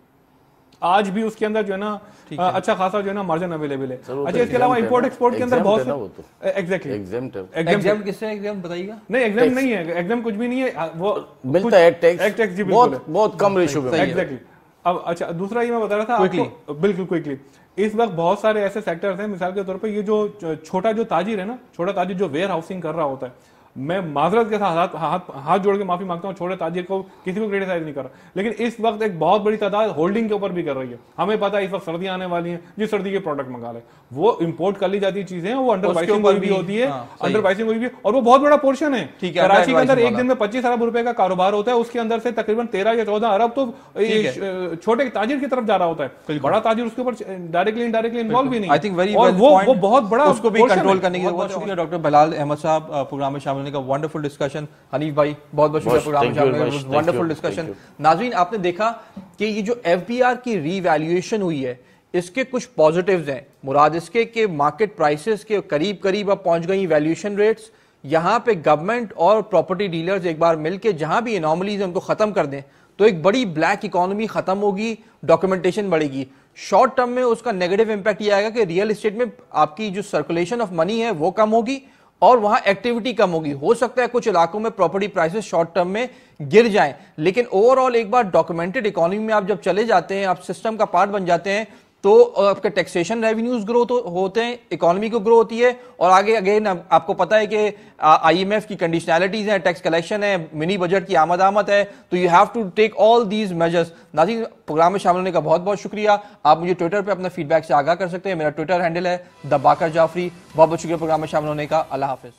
आज भी उसके अंदर जो है ना अच्छा खासा जो है ना मार्जिन अवेलेबल है। अच्छा, इसके अलावा इंपोर्ट एक्सपोर्ट के अंदर बहुत से एग्जैक्टली एग्जाम किससे एग्जाम बताइएगा। नहीं एग्जाम नहीं है, एग्जाम कुछ भी नहीं है, वो मिलता है टैक्स जी, बहुत कम रेशियो में। एग्जैक्टली। अब अच्छा दूसरा ये मैं बता रहा था आपको, बिल्कुल क्विकली, इस वक्त बहुत सारे ऐसे सेक्टर्स हैं, मिसाल के तौर पे ये जो छोटा जो ताजिर है ना, छोटा ताजिर जो वेयर हाउसिंग कर रहा होता है, मैं माजरत के साथ हाथ जोड़ के माफी मांगता हूं, छोटे ताजिर को किसी को क्रिटिसाइज नहीं कर रहा, लेकिन इस वक्त एक बहुत बड़ी तादाद होल्डिंग के ऊपर भी कर रही है। हमें पता है इस वक्त सर्दियां आने वाली हैं, जिस सर्दी के प्रोडक्ट मंगा ले, वो इंपोर्ट कर ली जाती चीजें, वो अंडर प्राइसिंग भी होती है, अंडर प्राइसिंग हुई भी, और वो बहुत बड़ा पोर्शन है। कराची के अंदर एक दिन में 25 अरब रुपए का कारोबार होता है, उसके अंदर से तकरीबन 13 या 14 अरब तो छोटे ताजिर की तरफ जा रहा होता है। बड़ा ताजिर उसके ऊपर डायरेक्टली इनडायरेक्टली इन्वॉल्व भी नहीं, आई थिंक वेरी, वो बहुत बड़ा, उसको भी कंट्रोल करने की। बहुत शुक्रिया डॉक्टर बिलाल अहमद साहब प्रोग्राम में शामिल होने का। Wonderful discussion. हनीफ भाई बहुत बहुत शुक्रिया प्रोग्राम में शामिल होने का। Wonderful discussion. नाज़रीन, आपने देखा कि ये जो एफबीआर की रीवैल्यूएशन हुई है, इसके कुछ पॉजिटिव्स हैं। मुराद इसके कि मार्केट प्राइसेस के करीब करीब अब पहुंच गई वैल्यूएशन रेट्स। यहां पे गवर्नमेंट और प्रॉपर्टी डीलर्स एक बार मिलके जहां भी एनॉमलीज हैं उनको खत्म कर दें तो एक बड़ी ब्लैक इकोनॉमी खत्म होगी, डॉक्यूमेंटेशन बढ़ेगी। शॉर्ट टर्म में उसका नेगेटिव इंपैक्ट ये आएगा कि रियल एस्टेट में आपकी जो सर्कुलेशन ऑफ मनी है वो कम होगी और वहां एक्टिविटी कम होगी। हो सकता है कुछ इलाकों में प्रॉपर्टी प्राइसेस शॉर्ट टर्म में गिर जाएं, लेकिन ओवरऑल एक बार डॉक्यूमेंटेड इकोनॉमी में आप जब चले जाते हैं, आप सिस्टम का पार्ट बन जाते हैं, तो आपके टैक्सेशन रेवेन्यूज ग्रो होते हैं, इकोनॉमी को ग्रो होती है, और आगे अगेन आपको पता है कि आईएमएफ की कंडीशनैलिटीज हैं, टैक्स कलेक्शन है, मिनी बजट की आमद है, तो you have to take all these measures. नाज़रीन, प्रोग्राम में शामिल होने का बहुत बहुत शुक्रिया। आप मुझे ट्विटर पर अपने फीडबैक से आगाह कर सकते हैं। मेरा ट्विटर हैंडल है द बाकर जाफरी। बहुत बहुत शुक्रिया प्रोग्राम में शामिल होने का। अल्लाह हाफिज।